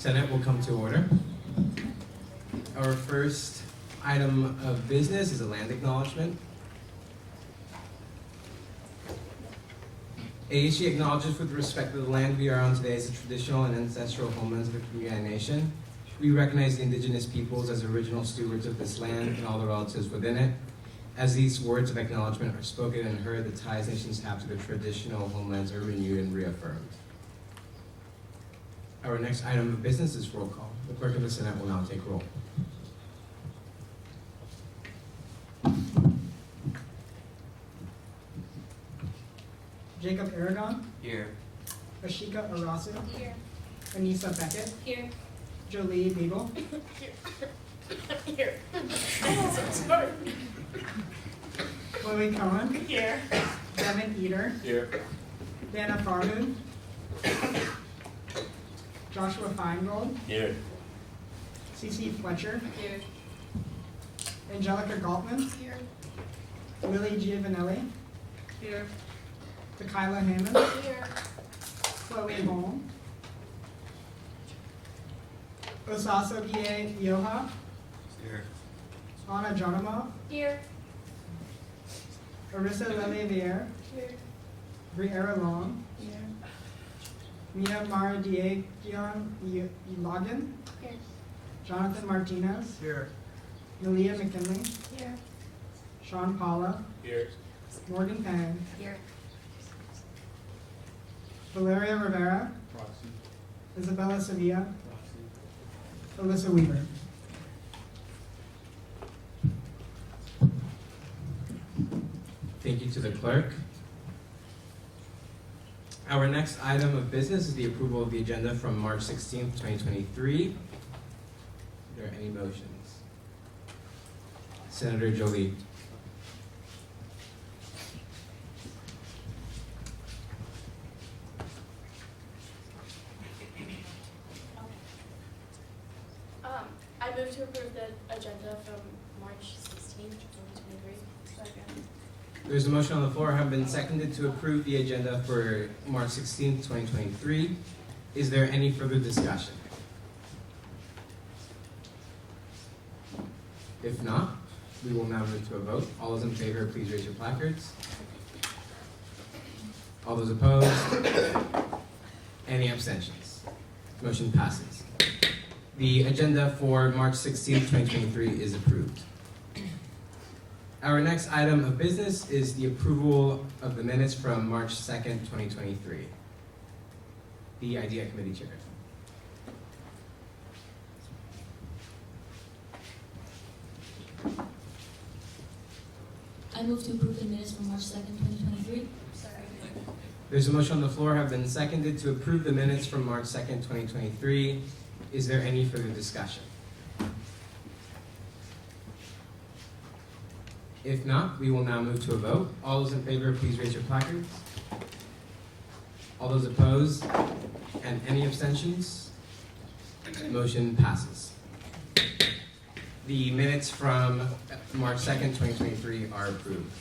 Senate will come to order. Our first item of business is a land acknowledgement. ASG acknowledges with respect to the land we are on today as the traditional and ancestral homelands of the Kamehameha Nation. We recognize the indigenous peoples as original stewards of this land and all the relatives within it. As these words of acknowledgement are spoken and heard, the ties nations have to their traditional homelands are renewed and reaffirmed. Our next item of business is roll call. The clerk of the Senate will now take roll. Jacob Aragon. Here. Ashika Arasu. Here. Anissa Beckett. Here. Jolie Beagle. Here. So sorry. Chloe Cohen. Here. Devin Eater. Here. Dana Farhood. Joshua Feingold. Here. Cece Fletcher. Here. Angelica Galtman. Here. Lily Giovanelli. Here. Tequila Hammond. Here. Chloe Hall. Osaso Kie Yoha. Here. Anna Jonamov. Here. Arissa Lelevier. Here. Briera Long. Here. Mia Mara Diegion Logan. Here. Jonathan Martinez. Here. Nalia McKinley. Here. Sean Paula. Here. Morgan Pang. Here. Valeria Rivera. Proxy. Isabella Sevilla. Proxy. Alyssa Weaver. Thank you to the clerk. Our next item of business is the approval of the agenda from March 16th, 2023. Are there any motions? Senator Jolie. I move to approve the agenda from March 16th, 2023. Second. There's a motion on the floor, have been seconded to approve the agenda for March 16th, 2023. Is there any further discussion? If not, we will now move to a vote. All those in favor, please raise your placards. All those opposed? Any abstentions? Motion passes. The agenda for March 16th, 2023 is approved. Our next item of business is the approval of the minutes from March 2nd, 2023. The IDEA Committee Chair. I move to approve the minutes from March 2nd, 2023. Sorry. There's a motion on the floor, have been seconded to approve the minutes from March 2nd, 2023. Is there any further discussion? If not, we will now move to a vote. All those in favor, please raise your placards. All those opposed? And any abstentions? Motion passes. The minutes from March 2nd, 2023 are approved.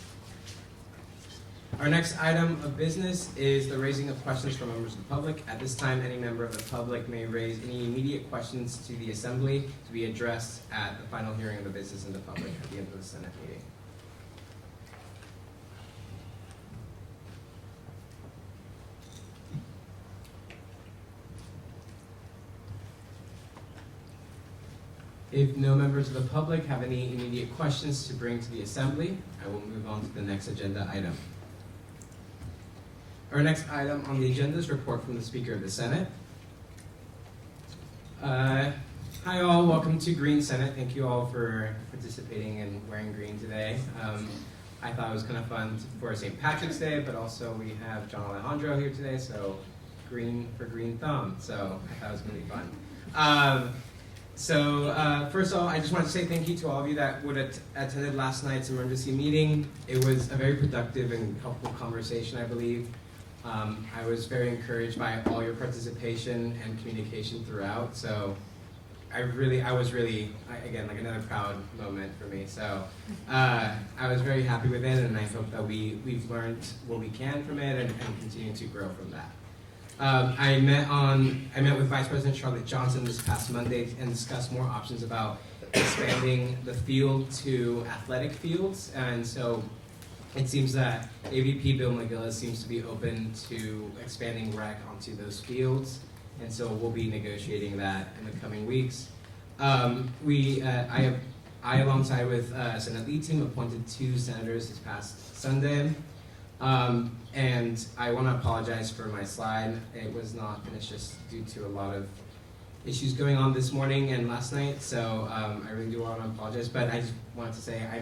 Our next item of business is the raising of questions from members of the public. At this time, any member of the public may raise any immediate questions to the Assembly to be addressed at the final hearing of the business in the public at the end of the Senate meeting. If no members of the public have any immediate questions to bring to the Assembly, I will move on to the next agenda item. Our next item on the agenda is report from the Speaker of the Senate. Hi all, welcome to Green Senate. Thank you all for participating and wearing green today. I thought it was kind of fun for St. Patrick's Day, but also we have John Alejandro here today, so green for Green Thumb. So I thought it was going to be fun. First of all, I just want to say thank you to all of you that would have attended last night's emergency meeting. It was a very productive and helpful conversation, I believe. I was very encouraged by all your participation and communication throughout. So I was really, again, like another proud moment for me. So I was very happy with it, and I hope that we've learned what we can from it and continue to grow from that. I met with Vice President Charlotte Johnson this past Monday and discussed more options about expanding the field to athletic fields. And so it seems that AVP Bill McGillis seems to be open to expanding rec onto those fields. And so we'll be negotiating that in the coming weeks. I, alongside with Senate lead team, appointed 2 senators this past Sunday. And I want to apologize for my slide. It was not finished just due to a lot of issues going on this morning and last night. So I really do want to apologize. But I just wanted to say I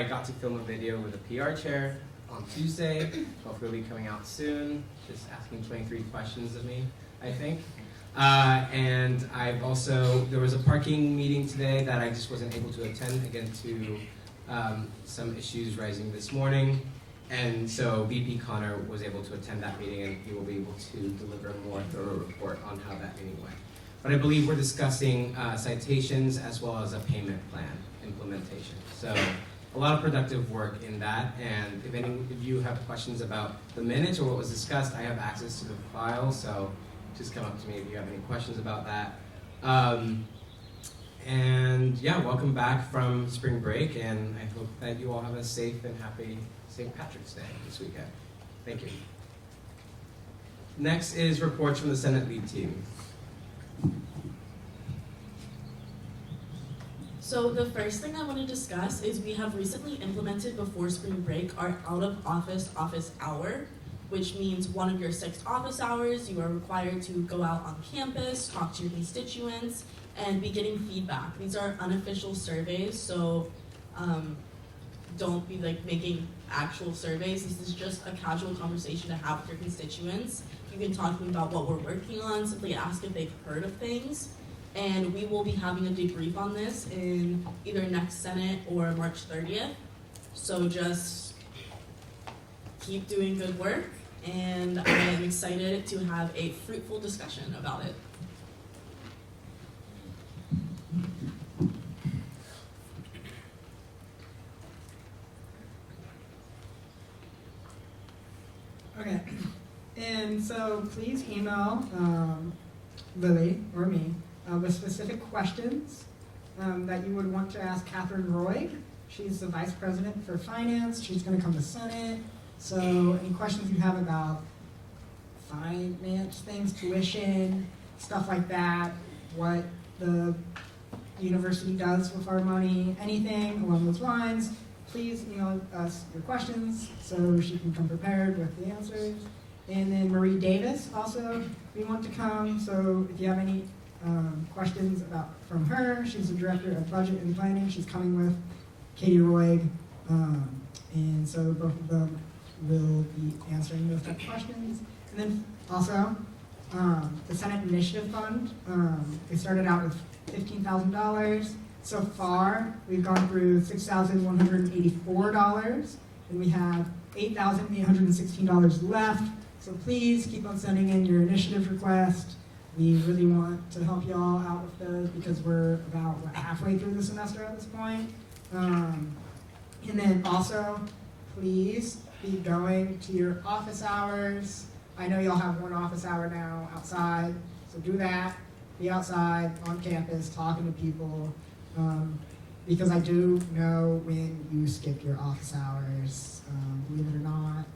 got to film a video with a PR chair on Tuesday. Hopefully it'll be coming out soon. Just asking 23 questions of me, I think. And there was a parking meeting today that I just wasn't able to attend, again, to some issues rising this morning. And so VP Connor was able to attend that meeting, and he will be able to deliver a more thorough report on how that meeting went. But I believe we're discussing citations as well as a payment plan implementation. So a lot of productive work in that, and if any of you have questions about the minutes or what was discussed, I have access to the file, so just come up to me if you have any questions about that. And yeah, welcome back from spring break, and I hope that you all have a safe and happy St. Patrick's Day this weekend. Thank you. Next is reports from the Senate lead team. So the first thing I want to discuss is we have recently implemented before spring break our out-of-office office hour, which means one of your 6 office hours, you are required to go out on campus, talk to your constituents, and be getting feedback. These are unofficial surveys, so don't be making actual surveys. This is just a casual conversation to have with your constituents. You can talk to them about what we're working on, simply ask if they've heard of things. And we will be having a debrief on this in either next Senate or March 30th. So just keep doing good work, and I am excited to have a fruitful discussion about it. Okay, and so please email Lily or me with specific questions that you would want to ask Catherine Roy. She's the Vice President for Finance. She's going to come to Senate. So any questions you have about finance things, tuition, stuff like that, what the university does with our money, anything along those lines, please email us your questions so she can come prepared with the answers. And then Marie Davis also, we want to come, so if you have any questions from her, she's the Director of Budget and Planning. She's coming with Katie Roy, and so both of them will be answering those type of questions. And then also, the Senate Initiative Fund, we started out with $15,000. So far, we've gone through $6,184, and we have $8,816 left. So please keep on sending in your initiative request. We really want to help you all out with those because we're about halfway through the semester at this point. And then also, please be going to your office hours. I know y'all have one office hour now outside, so do that. Be outside, on campus, talking to people. Because I do know when you skip your office hours, believe it or not.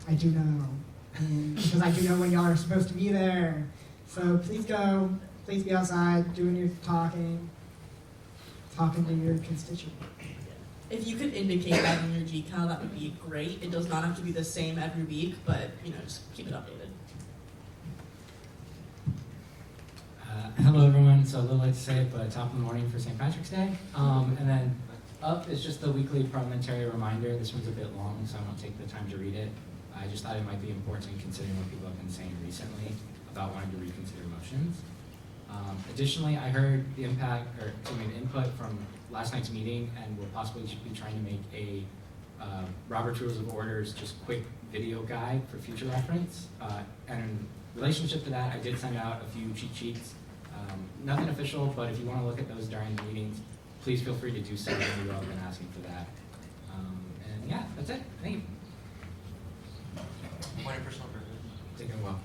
I do know. And because I do know when y'all are supposed to be there. So please go, please be outside, doing your talking to your constituents. If you could indicate that in your GCal, that would be great. It does not have to be the same every week, but just keep it updated. Hello everyone, so a little late to say it, but top of the morning for St. Patrick's Day. And then up is just the weekly parliamentary reminder. This one's a bit long, so I won't take the time to read it. I just thought it might be important considering what people have been saying recently about wanting to reconsider motions. Additionally, I heard the input from last night's meeting, and we'll possibly be trying to make a Robert's Rules of Orders just quick video guide for future reference. And in relationship to that, I did send out a few cheat sheets. Nothing official, but if you want to look at those during the meetings, please feel free to do so. We've all been asking for that. And yeah, that's it. Thank you. Point of personal privilege. taken well.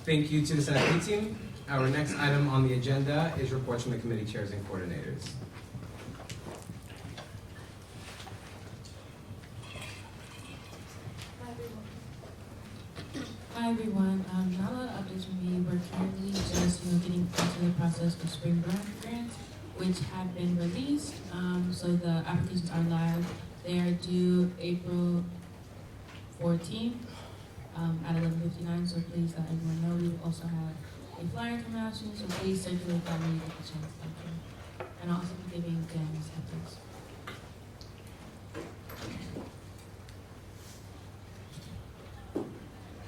Thank you to the Senate Lead Team. Our next item on the agenda is reports from the committee chairs and coordinators. Hi everyone. Not a lot of updates from me. We're currently just getting into the process of spring grants, which have been released. So the applications are live. They are due April 14th at 11:59. So please let everyone know. We also have a flyer coming out soon. So please circulate that when you get the chance. Thank you. And I'll also be giving Danny's updates.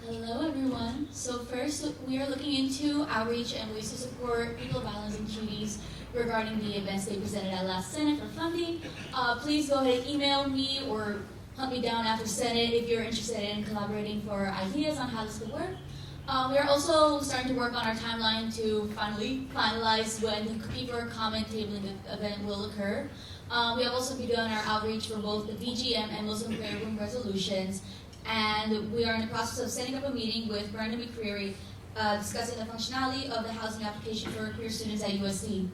Hello, everyone. So first, we are looking into outreach and ways to support people of violence and cuties regarding the events they presented at last Senate for funding. Please go ahead and email me or hunt me down after Senate if you're interested in collaborating for ideas on how this could work. We are also starting to work on our timeline to finally finalize when the cookie for comment tabling event will occur. We have also begun our outreach for both the DGM and Muslim prayer room resolutions. And we are in the process of setting up a meeting with Brandon McCreary discussing the functionality of the housing application for queer students at USC.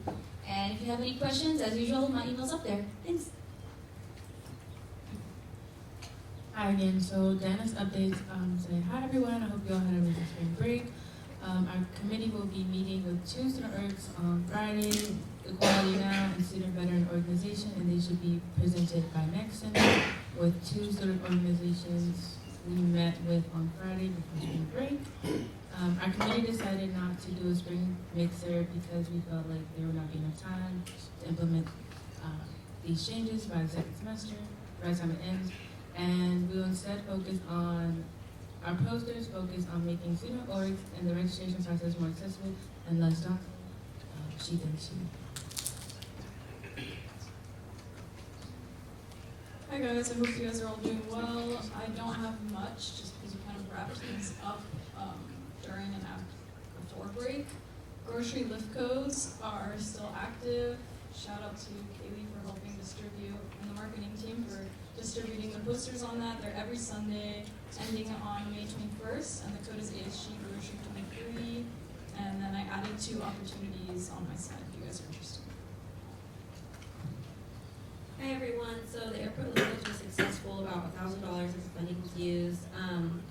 And if you have any questions, as usual, my email's up there. Thanks. Hi again. So Dennis updates say hi everyone. I hope you all had a really good spring break. Our committee will be meeting with two student orgs on Friday, Equality Now and Student Veteran Organization, and they should be presented by next Senate with two student organizations we met with on Friday before spring break. Our committee decided not to do a spring mixer because we felt like there would not be enough time to implement these changes by the second semester, by the time it ends. And we will instead focus on, our posters focus on making student orgs and the registration process more accessible and less daunting. She thinks she. Hi guys, I hope you guys are all doing well. I don't have much just because we kind of wrapped things up during and before break. Grocery lift codes are still active. Shout out to Kaylee for helping distribute and the marketing team for distributing the posters on that. They're every Sunday ending on May 21st, and the code is ASG Grocery 23. And then I added 2 opportunities on my side if you guys are interested. Hi everyone, so the airport lift was successful, about $1,000 of funding was used.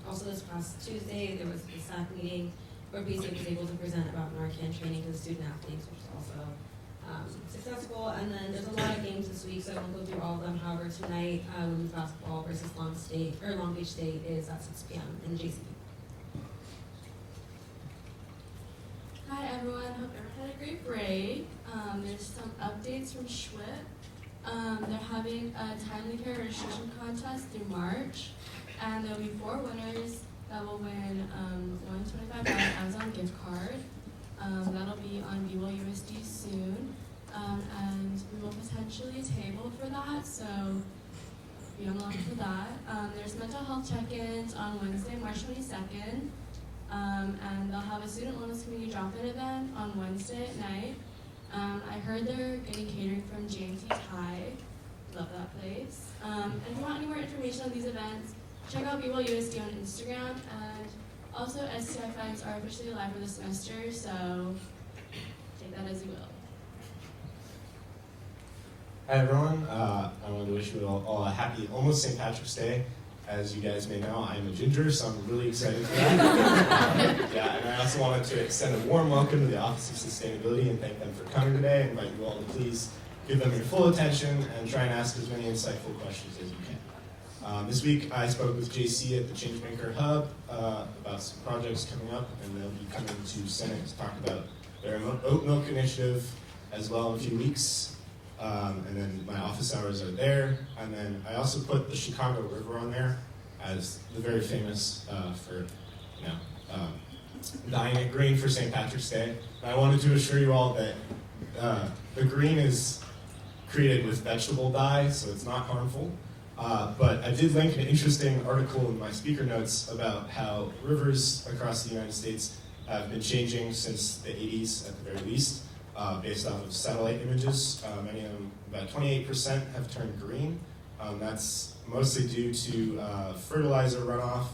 Also this past Tuesday, there was a SAC meeting where BC was able to present about Narcan training to the student athletes, which is also successful. And then there's a lot of games this week, so I won't go through all of them. However, tonight, women's basketball versus Long Beach State is at 6 p.m. in JC. Hi everyone, hope everyone had a great break. There's some updates from Schwitt. They're having a timely care registration contest through March, and there'll be 4 winners that will win $125 Amazon gift card. That'll be on BYUSD soon, and we will potentially table for that, so be on the lookout for that. There's mental health check-ins on Wednesday, March 22nd, and they'll have a student wellness community drop-in event on Wednesday at night. I heard they're getting catering from JMT High. Love that place. And if you want any more information on these events, check out BYUSD on Instagram. And also, STI funds are officially live for the semester, so take that as you will. Hi everyone, I wanted to wish you all a happy, almost St. Patrick's Day. As you guys may know, I'm a ginger, so I'm really excited for that. Yeah, and I also wanted to extend a warm welcome to the Office of Sustainability and thank them for coming today. I invite you all to please give them your full attention and try and ask as many insightful questions as you can. This week I spoke with JC at the Changemaker Hub about some projects coming up, and they'll be coming to Senate to talk about their oat milk initiative as well in a few weeks. And then my office hours are there. And then I also put the Chicago River on there as the very famous for, dyeing it green for St. Patrick's Day. And I wanted to assure you all that the green is created with vegetable dye, so it's not harmful. But I did link an interesting article in my speaker notes about how rivers across the United States have been changing since the 80s at the very least. Based off of satellite images. Many of them, about 28%, have turned green. That's mostly due to fertilizer runoff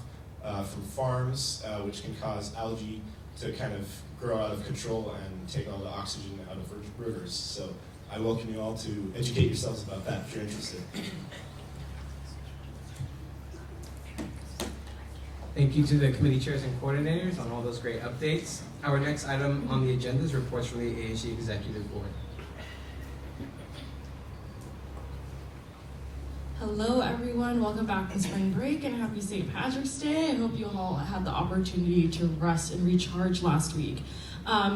from farms, which can cause algae to kind of grow out of control and take all the oxygen out of rivers. So I welcome you all to educate yourselves about that if you're interested. Thank you to the committee chairs and coordinators on all those great updates. Our next item on the agenda is reports from the ASG Executive Board. Hello everyone, welcome back from spring break and happy St. Patrick's Day. I hope you all had the opportunity to rest and recharge last week.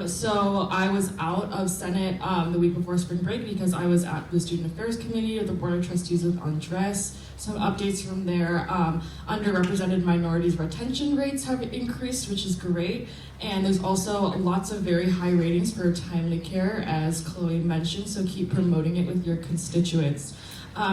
So I was out of Senate the week before spring break because I was at the Student Affairs Committee of the Board of Trustees with Andres. Some updates from there. Underrepresented minorities retention rates have increased, which is great. And there's also lots of very high ratings for timely care, as Chloe mentioned, so keep promoting it with your constituents.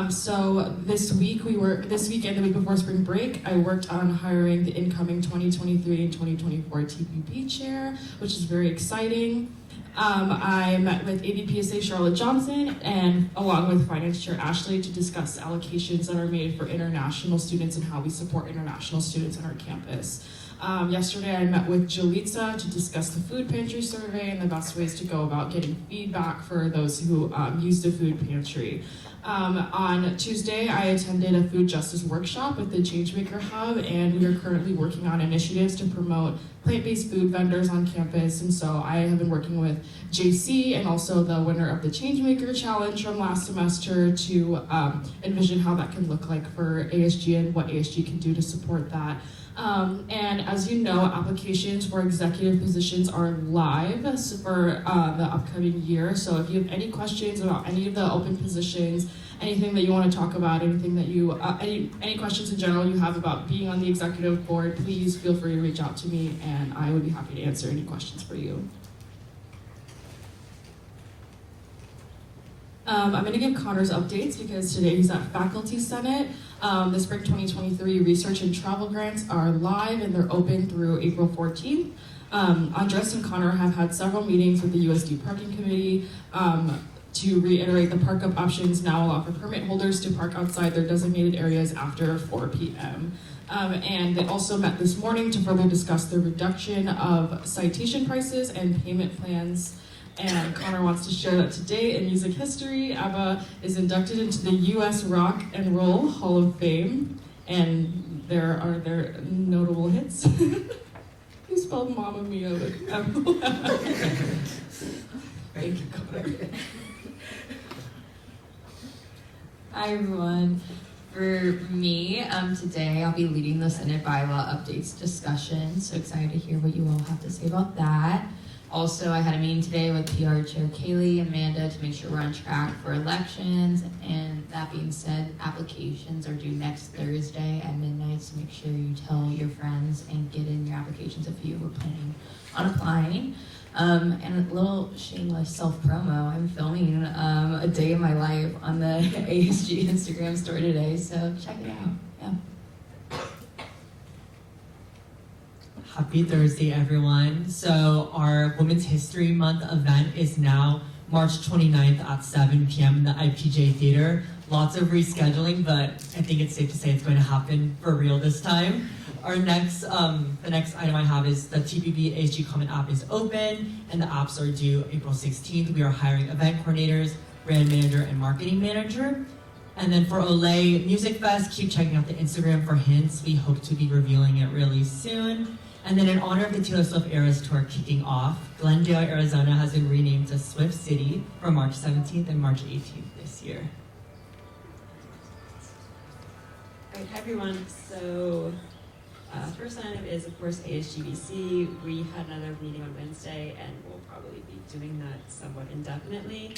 So this weekend, the week before spring break, I worked on hiring the incoming 2023 and 2024 TPP chair, which is very exciting. I met with ABPSA Charlotte Johnson and along with Finance Chair Ashley to discuss allocations that are made for international students and how we support international students on our campus. Yesterday I met with Jalitza to discuss the food pantry survey and the best ways to go about getting feedback for those who use the food pantry. On Tuesday, I attended a food justice workshop with the Changemaker Hub, and we are currently working on initiatives to promote plant-based food vendors on campus. And so I have been working with JC and also the winner of the Changemaker Challenge from last semester to envision how that can look like for ASG and what ASG can do to support that. And as you know, applications for executive positions are live for the upcoming year. So if you have any questions about any of the open positions, anything that you want to talk about, anything that you, any questions in general you have about being on the executive board, please feel free to reach out to me and I would be happy to answer any questions for you. I'm going to give Connor's updates because today he's at Faculty Senate. The Spring 2023 Research and Travel Grants are live and they're open through April 14th. Andres and Connor have had several meetings with the USD Parking Committee to reiterate the park up options now allow for permit holders to park outside their designated areas after 4 p.m. And they also met this morning to further discuss the reduction of citation prices and payment plans. And Connor wants to share that today in music history, ABBA is inducted into the U.S. Rock and Roll Hall of Fame, and there are their notable hits. You spelled Mamma Mia with Thank you, Connor. Hi everyone. For me, today I'll be leading the Senate bylaw updates discussion, so excited to hear what you all have to say about that. Also, I had a meeting today with PR Chair Kaylee and Amanda to make sure we're on track for elections. And that being said, applications are due next Thursday at midnight, so make sure you tell your friends and get in your applications if you were planning on applying. And a little shameless self-promo, I'm filming a day of my life on the ASG Instagram story today, so check it out. Yeah. Happy Thursday, everyone. So our Women's History Month event is now March 29th at 7 p.m. in the IPJ Theater. Lots of rescheduling, but I think it's safe to say it's going to happen for real this time. Our next, the next item I have is the TPB ASG Common App is open, and the apps are due April 16th. We are hiring event coordinators, brand manager, and marketing manager. And then for Olay Music Fest, keep checking out the Instagram for hints. We hope to be revealing it really soon. And then in honor of the Taylor Swift Eras Tour kicking off, Glendale, Arizona has been renamed to Swift City for March 17th and March 18th this year. All right, hi everyone. So first item is, of course, ASGBC. We had another meeting on Wednesday, and we'll probably be doing that somewhat indefinitely.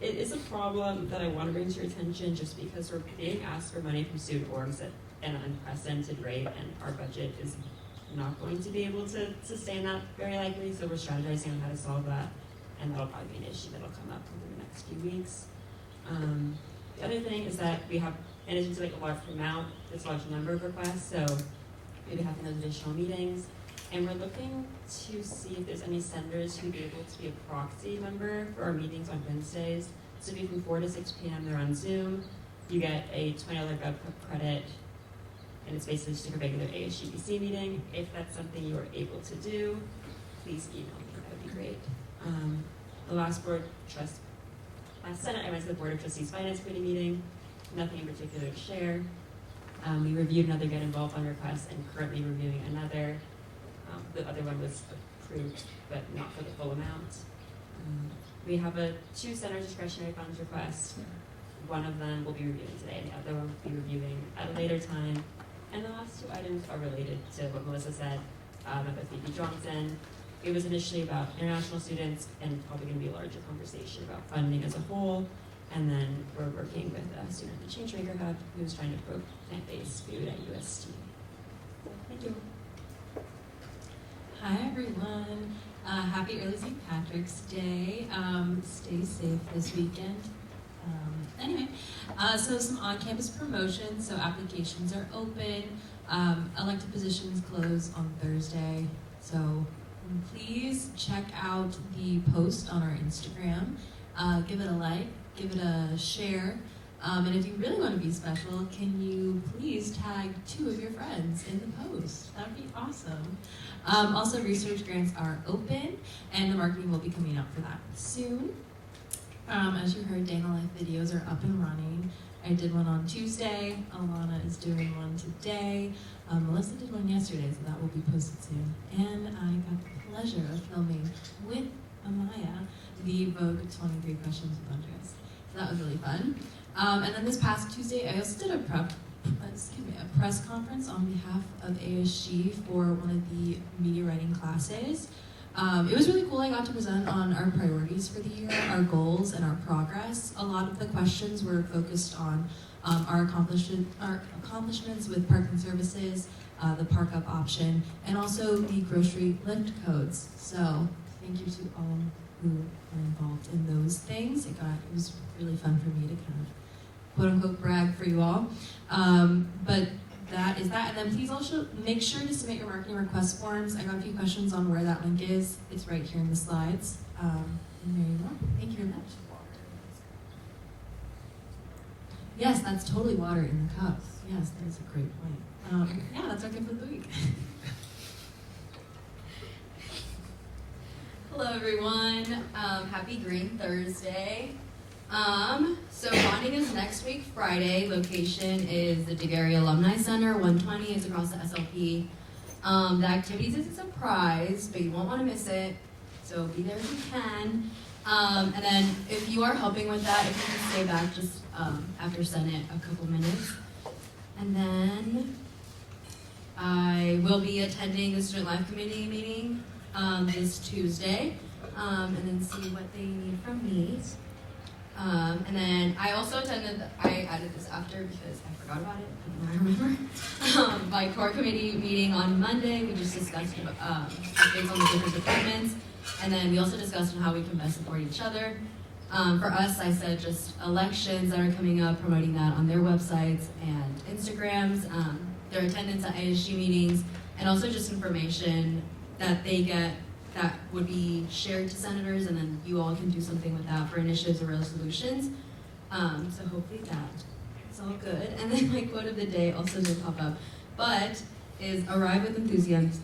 It is a problem that I want to bring to your attention just because we're being asked for money from student orgs at an unprecedented rate, and our budget is not going to be able to sustain that very likely, so we're strategizing on how to solve that, and that'll probably be an issue that'll come up over the next few weeks. The other thing is that we have, in addition to like a large amount, this large number of requests, so maybe having those additional meetings, and we're looking to see if there's any senators who'd be able to be a proxy member for our meetings on Wednesdays. So it'll be from 4 to 6 p.m. They're on Zoom. You get a $20 GovCredit and it's basically just like a regular ASGBC meeting. If that's something you are able to do, please email me. That would be great. The last Senate, I went to the Board of Trustees Finance Committee meeting. Nothing in particular to share. We reviewed another Get Involved Fund request and currently reviewing another. The other one was approved, but not for the full amount. We have two center discretionary funds requests. One of them we'll be reviewing today, and the other one we'll be reviewing at a later time. And the last two items are related to what Melissa said about Phoebe Johnson. It was initially about international students, and probably going to be a larger conversation about funding as a whole. And then we're working with a student at the Changemaker Hub who's trying to promote plant-based food at UST. So, thank you. Hi everyone. Happy early St. Patrick's Day. Stay safe this weekend. So some on-campus promotions. So applications are open. Elected positions close on Thursday. So please check out the post on our Instagram. Give it a like, give it a share. And if you really want to be special, can you please tag 2 of your friends in the post? That would be awesome. Also, research grants are open, and the marketing will be coming out for that soon. As you heard, Dana Life videos are up and running. I did one on Tuesday. Alana is doing one today. Melissa did one yesterday, so that will be posted soon. And I got the pleasure of filming with Amaya the Vogue 23 Questions with Andres. So that was really fun. And then this past Tuesday, I also did a press conference on behalf of ASG for one of the media writing classes. It was really cool. I got to present on our priorities for the year, our goals, and our progress. A lot of the questions were focused on our accomplishments with parking services, the park up option, and also the grocery lift codes. So thank you to all who were involved in those things. It was really fun for me to kind of quote-unquote brag for you all. But that is that. And then please also make sure to submit your marketing request forms. I got a few questions on where that link is. It's right here in the slides. And there you go. Thank you very much. Yes, that's totally water in the cups. Yes, that is a great point. Yeah, that's our gift for the week. Hello everyone, happy Green Thursday. So bonding is next week, Friday. Location is the DeGarry Alumni Center, 120 is across the SLP. The activities is a surprise, but you won't want to miss it, so be there if you can. And then if you are helping with that, if you can stay back just after Senate a couple minutes. And then I will be attending the Student Life Committee meeting this Tuesday, and then see what they need from me. And then I also attended, I added this after because I forgot about it, I remember. My core committee meeting on Monday, we just discussed updates on the different departments, and then we also discussed on how we can best support each other. For us, I said just elections that are coming up, promoting that on their websites and Instagrams, their attendance at ASG meetings, and also just information that they get that would be shared to senators, and then you all can do something with that for initiatives or resolutions. So hopefully that's all good. And then my quote of the day also did pop up, but is arrive with enthusiasm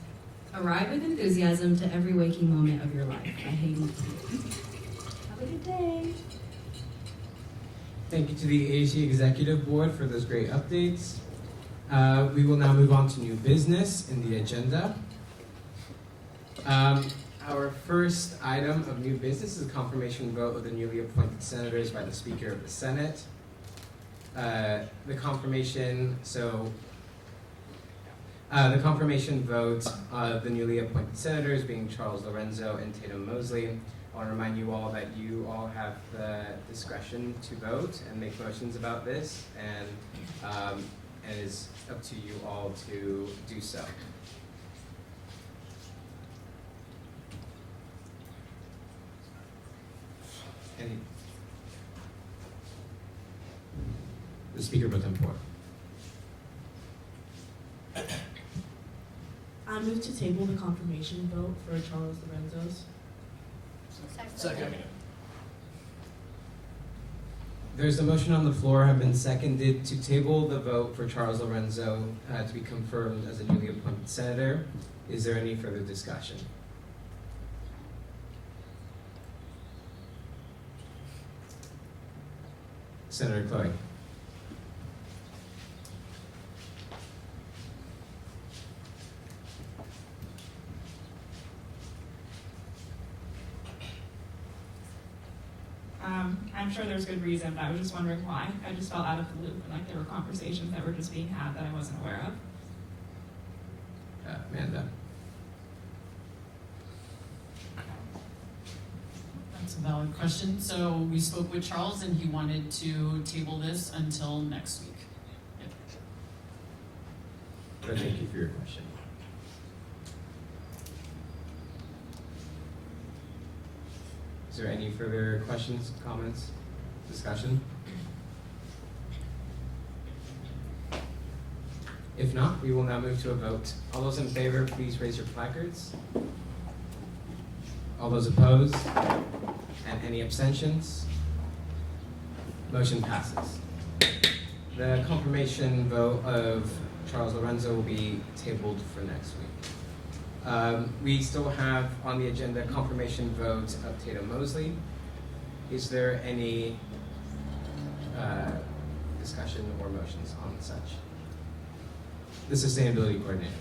to every waking moment of your life by Hayden. Have a good day. Thank you to the ASG Executive Board for those great updates. We will now move on to new business in the agenda. Our first item of new business is a confirmation vote of the newly appointed senators by the Speaker of the Senate. The confirmation vote of the newly appointed senators being Charles Lorenzo and Tatum Mosley. I want to remind you all that you all have the discretion to vote and make motions about this, and it is up to you all to do so. The Speaker Pro Tempore. I move to table the confirmation vote for Charles Lorenzo's. Second. There's a motion on the floor, have been seconded to table the vote for Charles Lorenzo to be confirmed as a newly appointed senator. Is there any further discussion? Senator Chloe. I'm sure there's good reason, but I was just wondering why. I just felt out of the loop, and like there were conversations that were just being had that I wasn't aware of. Amanda. That's a valid question. So we spoke with Charles and he wanted to table this until next week. Thank you for your question. Is there any further questions, comments, discussion? If not, we will now move to a vote. All those in favor, please raise your placards. All those opposed? And any abstentions? Motion passes. The confirmation vote of Charles Lorenzo will be tabled for next week. We still have on the agenda confirmation vote of Tatum Mosley. Is there any discussion or motions on such? The Sustainability Coordinator.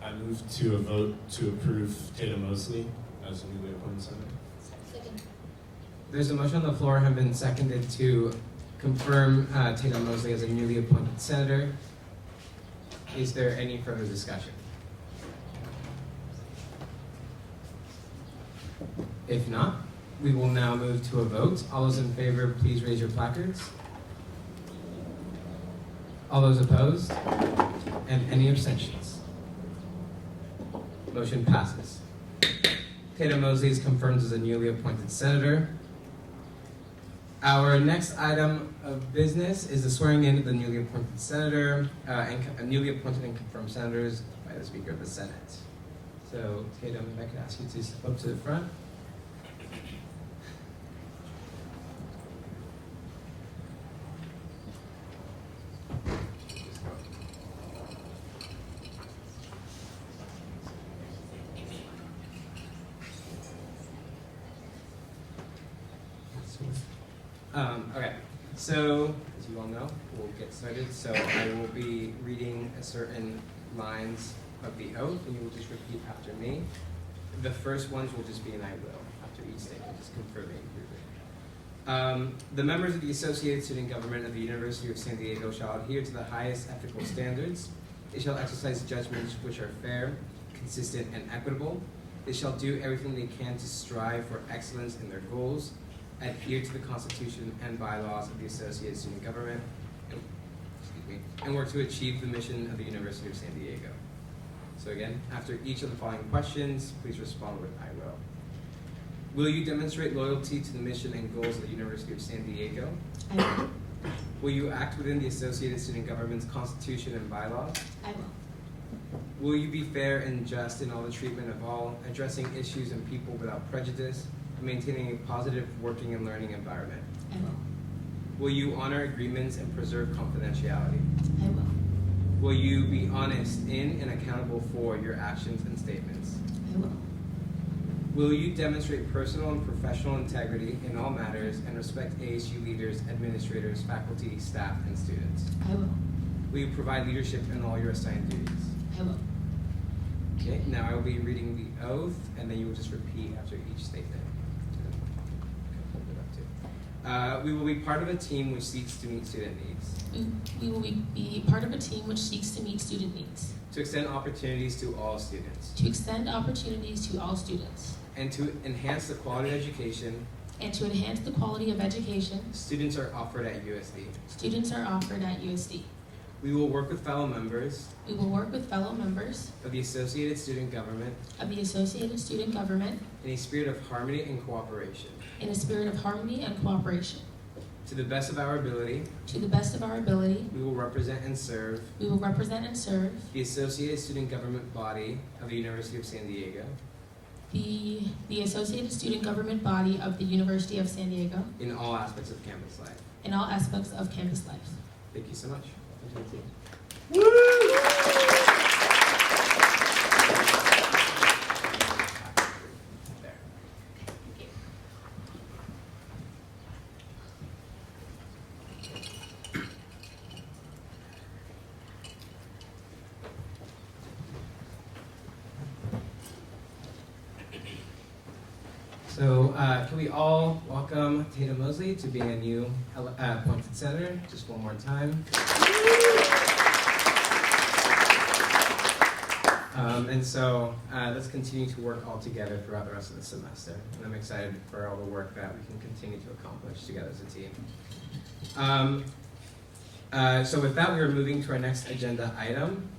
I move to a vote to approve Tatum Mosley as a newly appointed senator. Second. There's a motion on the floor, have been seconded to confirm Tatum Mosley as a newly appointed senator. Is there any further discussion? If not, we will now move to a vote. All those in favor, please raise your placards. All those opposed? And any abstentions? Motion passes. Tatum Mosley is confirmed as a newly appointed senator. Our next item of business is the swearing in of the newly appointed senator and newly appointed and confirmed senators by the Speaker of the Senate. So, Tatum, if I could ask you to step up to the front. Okay, so as you all know, we'll get started. So I will be reading certain lines of the oath, and you will just repeat after me. The first ones will just be an I will after each statement, just confirming your The members of the Associated Student Government of the University of San Diego shall adhere to the highest ethical standards. They shall exercise judgments which are fair, consistent, and equitable. They shall do everything they can to strive for excellence in their goals, adhere to the Constitution and bylaws of the Associated Student Government, and work to achieve the mission of the University of San Diego. So again, after each of the following questions, please respond with I will. Will you demonstrate loyalty to the mission and goals of the University of San Diego? I will. Will you act within the Associated Student Government's Constitution and bylaws? I will. Will you be fair and just in all the treatment of all, addressing issues and people without prejudice, and maintaining a positive working and learning environment? I will. Will you honor agreements and preserve confidentiality? I will. Will you be honest in and accountable for your actions and statements? I will. Will you demonstrate personal and professional integrity in all matters and respect ASU leaders, administrators, faculty, staff, and students? I will. Will you provide leadership in all your assigned duties? I will. Okay, now I will be reading the oath, and then you will just repeat after each statement. We will be part of a team which seeks to meet student needs. We will be part of a team which seeks to meet student needs. To extend opportunities to all students. To extend opportunities to all students. And to enhance the quality of education. And to enhance the quality of education. Students are offered at USD. Students are offered at USD. We will work with fellow members. We will work with fellow members. Of the Associated Student Government. Of the Associated Student Government. In a spirit of harmony and cooperation. In a spirit of harmony and cooperation. To the best of our ability. To the best of our ability. We will represent and serve. We will represent and serve. The Associated Student Government body of the University of San Diego. the Associated Student Government Body of the University of San Diego in all aspects of campus life. in all aspects of campus life. Thank you so much. Welcome to the team. There. So can we all welcome Tatum Mosley to being a new appointed senator? Just one more time. And so let's continue to work all together throughout the rest of the semester. And I'm excited for all the work that we can continue to accomplish together as a team. So with that, we are moving to our next agenda item.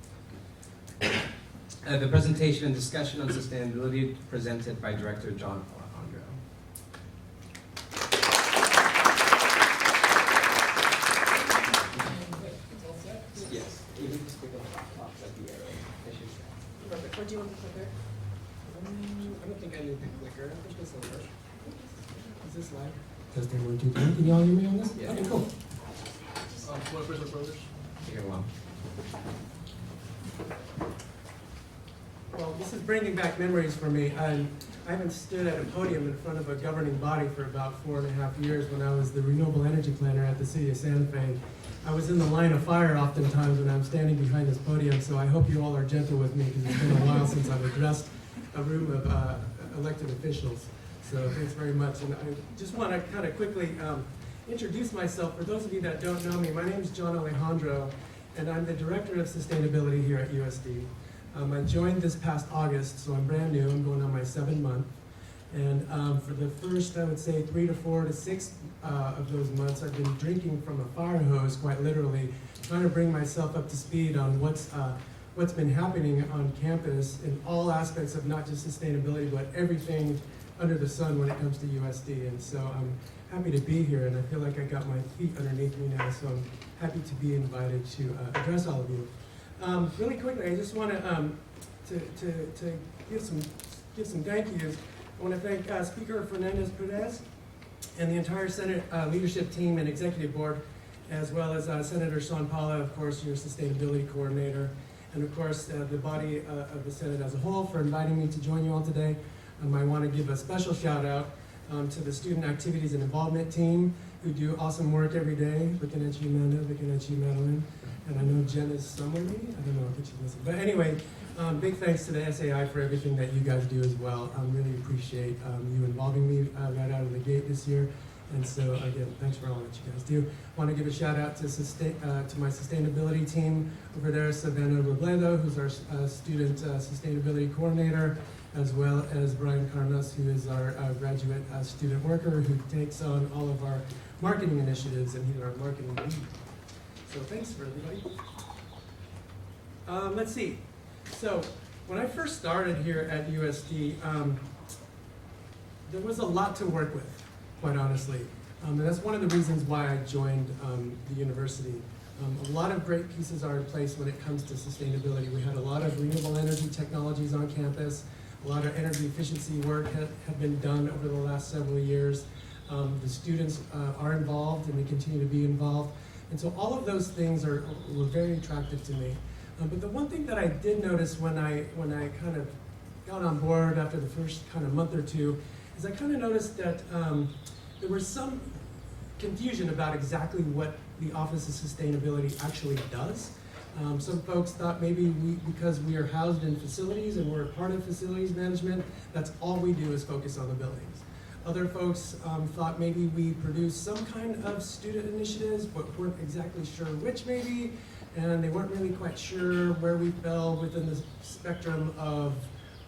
The presentation and discussion on sustainability presented by Director John Alejandro. Yes, you can just pick up the box at the arrow. Perfect. What do you want the clicker? I don't think I need the clicker. I think this will work. Is this live? Testing 1, 2, 3. Can y'all hear me on this? Yeah. Okay, cool. Flippers or brothers? Take it along. Well, this is bringing back memories for me. I haven't stood at a podium in front of a governing body for about 4.5 years when I was the renewable energy planner at the city of Santa Fe. I was in the line of fire oftentimes when I'm standing behind this podium, so I hope you all are gentle with me because it's been a while since I've addressed a room of elected officials. So thanks very much. And I just want to kind of quickly introduce myself. For those of you that don't know me, my name is John Alejandro, and I'm the Director of Sustainability here at USD. I joined this past August, so I'm brand new. I'm going on my 7th month. And for the first, I would say, 3 to 4 to 6 of those months, I've been drinking from a fire hose, quite literally, trying to bring myself up to speed on what's been happening on campus in all aspects of not just sustainability, but everything under the sun when it comes to USD. And so I'm happy to be here, and I feel like I got my feet underneath me now, so I'm happy to be invited to address all of you. Really quickly, I just want to give some thank yous. I want to thank Speaker Fernandez Perez and the entire Senate leadership team and executive board, as well as Senator Sean Paula, of course, your sustainability coordinator, and of course the body of the Senate as a whole for inviting me to join you all today. I want to give a special shout out to the student activities and involvement team who do awesome work every day. Looking at you, Amanda, looking at you, Madeline. And I know Jen is somewhere maybe? I don't know if she's missing. But anyway, big thanks to the SAI for everything that you guys do as well. I really appreciate you involving me right out of the gate this year. And so again, thanks for all that you guys do. I want to give a shout out to my sustainability team over there, Savannah Robledo, who's our student sustainability coordinator, as well as Brian Carnos, who is our graduate student worker who takes on all of our marketing initiatives, and he's our marketing lead. So thanks for everybody. Let's see. So when I first started here at USD, there was a lot to work with, quite honestly. And that's one of the reasons why I joined the university. A lot of great pieces are in place when it comes to sustainability. We had a lot of renewable energy technologies on campus. A lot of energy efficiency work had been done over the last several years. The students are involved, and they continue to be involved. And so all of those things were very attractive to me. But the one thing that I did notice when I kind of got on board after the first kind of month or two is I kind of noticed that there was some confusion about exactly what the Office of Sustainability actually does. Some folks thought maybe because we are housed in facilities and we're a part of facilities management, that's all we do is focus on the buildings. Other folks thought maybe we produce some kind of student initiatives, but weren't exactly sure which maybe, and they weren't really quite sure where we fell within the spectrum of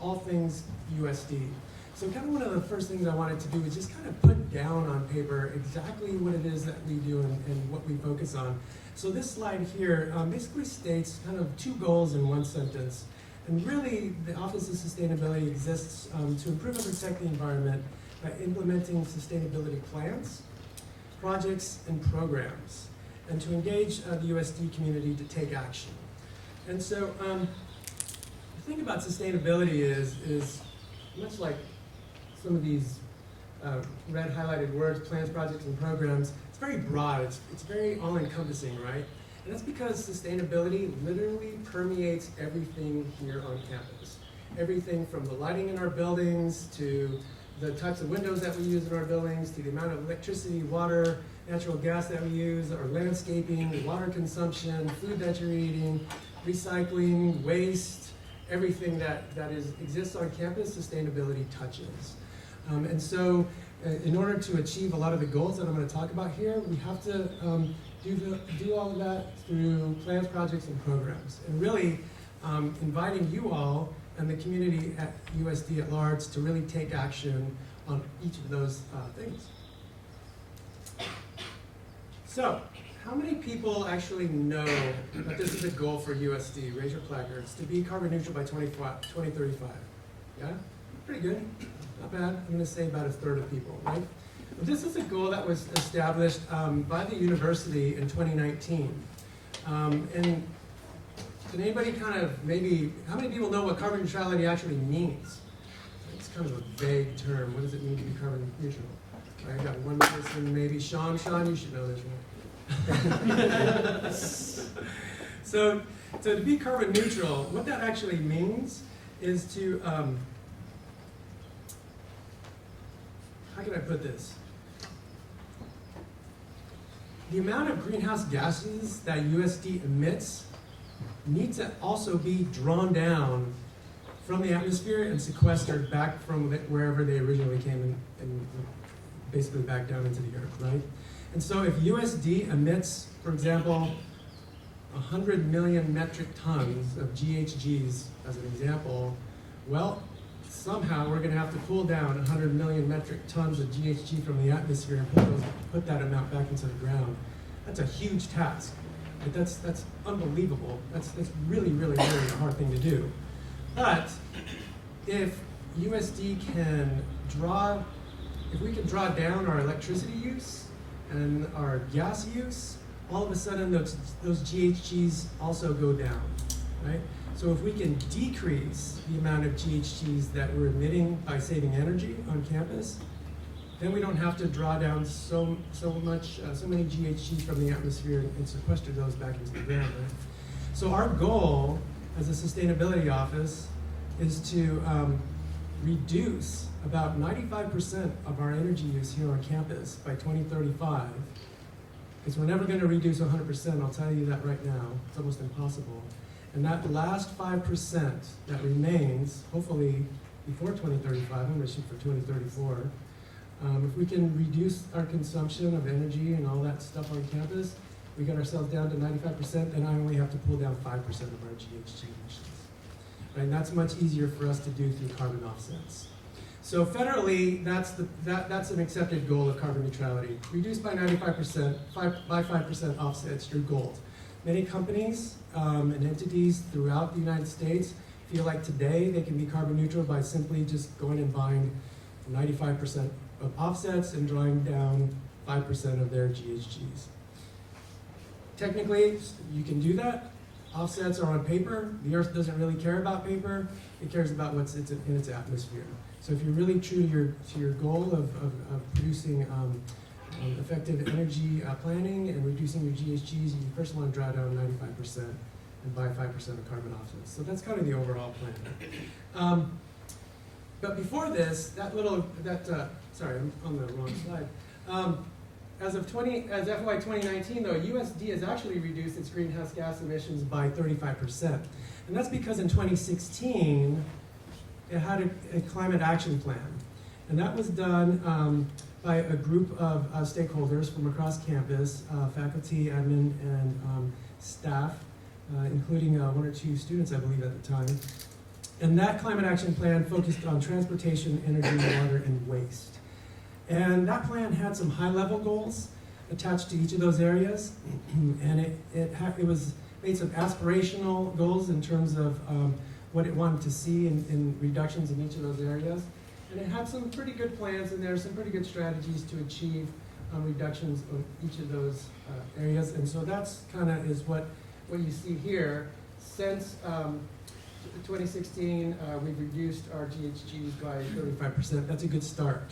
all things USD. So kind of one of the first things I wanted to do was just kind of put down on paper exactly what it is that we do and what we focus on. So this slide here basically states kind of 2 goals in one sentence. And really, the Office of Sustainability exists to improve and protect the environment by implementing sustainability plans, projects, and programs, and to engage the USD community to take action. And so the thing about sustainability is much like some of these red highlighted words, plans, projects, and programs, it's very broad. It's very all-encompassing, right? And that's because sustainability literally permeates everything here on campus. Everything from the lighting in our buildings to the types of windows that we use in our buildings to the amount of electricity, water, natural gas that we use, our landscaping, water consumption, food that you're eating, recycling, waste, everything that exists on campus, sustainability touches. And so in order to achieve a lot of the goals that I'm going to talk about here, we have to do all of that through plans, projects, and programs. And really inviting you all and the community at USD at large to really take action on each of those things. So, how many people actually know that this is a goal for USD? Raise your placards. To be carbon neutral by 2035. Yeah? Pretty good. Not bad. I'm going to say about a third of people, right? But this is a goal that was established by the university in 2019. And can anybody kind of maybe, how many people know what carbon neutrality actually means? It's kind of a vague term. What does it mean to be carbon neutral? I got one person, maybe Sean. Sean, you should know this one. So to be carbon neutral, what that actually means is to, how can I put this? The amount of greenhouse gases that USD emits need to also be drawn down from the atmosphere and sequestered back from wherever they originally came and basically back down into the earth, right? And so if USD emits, for example, 100 million metric tons of GHGs as an example, well, somehow we're going to have to pull down 100 million metric tons of GHG from the atmosphere and put that amount back into the ground. That's a huge task. But that's unbelievable. That's really, really, really a hard thing to do. But if USD can if we can draw down our electricity use and our gas use, all of a sudden those GHGs also go down, right? So if we can decrease the amount of GHGs that we're emitting by saving energy on campus, then we don't have to draw down so many GHGs from the atmosphere and sequester those back into the ground, right? So our goal as a sustainability office is to reduce about 95% of our energy use here on campus by 2035. Because we're never going to reduce 100%, I'll tell you that right now. It's almost impossible. And that last 5% that remains, hopefully before 2035, I'm going to shoot for 2034, if we can reduce our consumption of energy and all that stuff on campus, we get ourselves down to 95%, and I only have to pull down 5% of our GHG emissions. Right? And that's much easier for us to do through carbon offsets. So federally, that's an accepted goal of carbon neutrality. Reduced by 95%, by 5% offsets through gold. Many companies and entities throughout the United States feel like today they can be carbon neutral by simply just going and buying 95% of offsets and drawing down 5% of their GHGs. Technically, you can do that. Offsets are on paper. The Earth doesn't really care about paper. It cares about what's in its atmosphere. So if you're really true to your goal of producing effective energy planning and reducing your GHGs, you first want to draw down 95% and buy 5% of carbon offsets. So that's kind of the overall plan. But before this, sorry, I'm on the wrong slide. As FY 2019, though, USD has actually reduced its greenhouse gas emissions by 35%. And that's because in 2016, it had a climate action plan. And that was done by a group of stakeholders from across campus, faculty, admin, and staff, including 1 or 2 students, I believe, at the time. And that climate action plan focused on transportation, energy, water, and waste. And that plan had some high-level goals attached to each of those areas. And it was made some aspirational goals in terms of what it wanted to see in reductions in each of those areas. And it had some pretty good plans in there, some pretty good strategies to achieve reductions of each of those areas. And so that's kind of is what you see here. Since 2016, we've reduced our GHGs by 35%. That's a good start.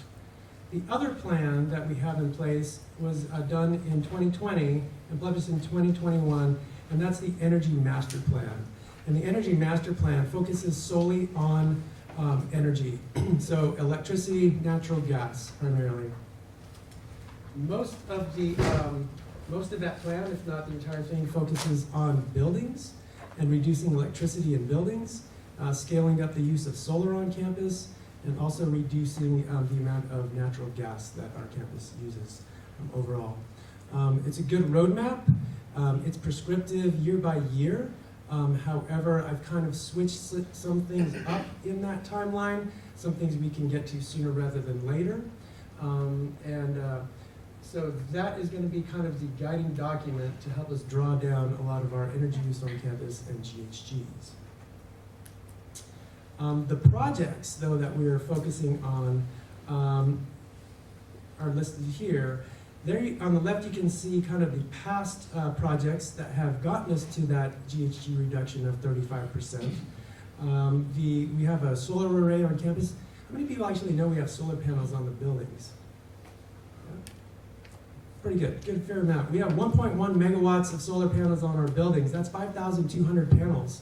The other plan that we have in place was done in 2020 and published in 2021, and that's the Energy Master Plan. And the Energy Master Plan focuses solely on energy, so electricity, natural gas primarily. Most of that plan, if not the entire thing, focuses on buildings and reducing electricity in buildings, scaling up the use of solar on campus, and also reducing the amount of natural gas that our campus uses overall. It's a good roadmap. It's prescriptive year by year. However, I've kind of switched some things up in that timeline, some things we can get to sooner rather than later. So that is going to be kind of the guiding document to help us draw down a lot of our energy use on campus and GHGs. The projects, though, that we're focusing on are listed here. There, on the left, you can see kind of the past projects that have gotten us to that GHG reduction of 35%. We have a solar array on campus. How many people actually know we have solar panels on the buildings? Yeah. Pretty good, fair amount. We have 1.1 megawatts of solar panels on our buildings. That's 5,200 panels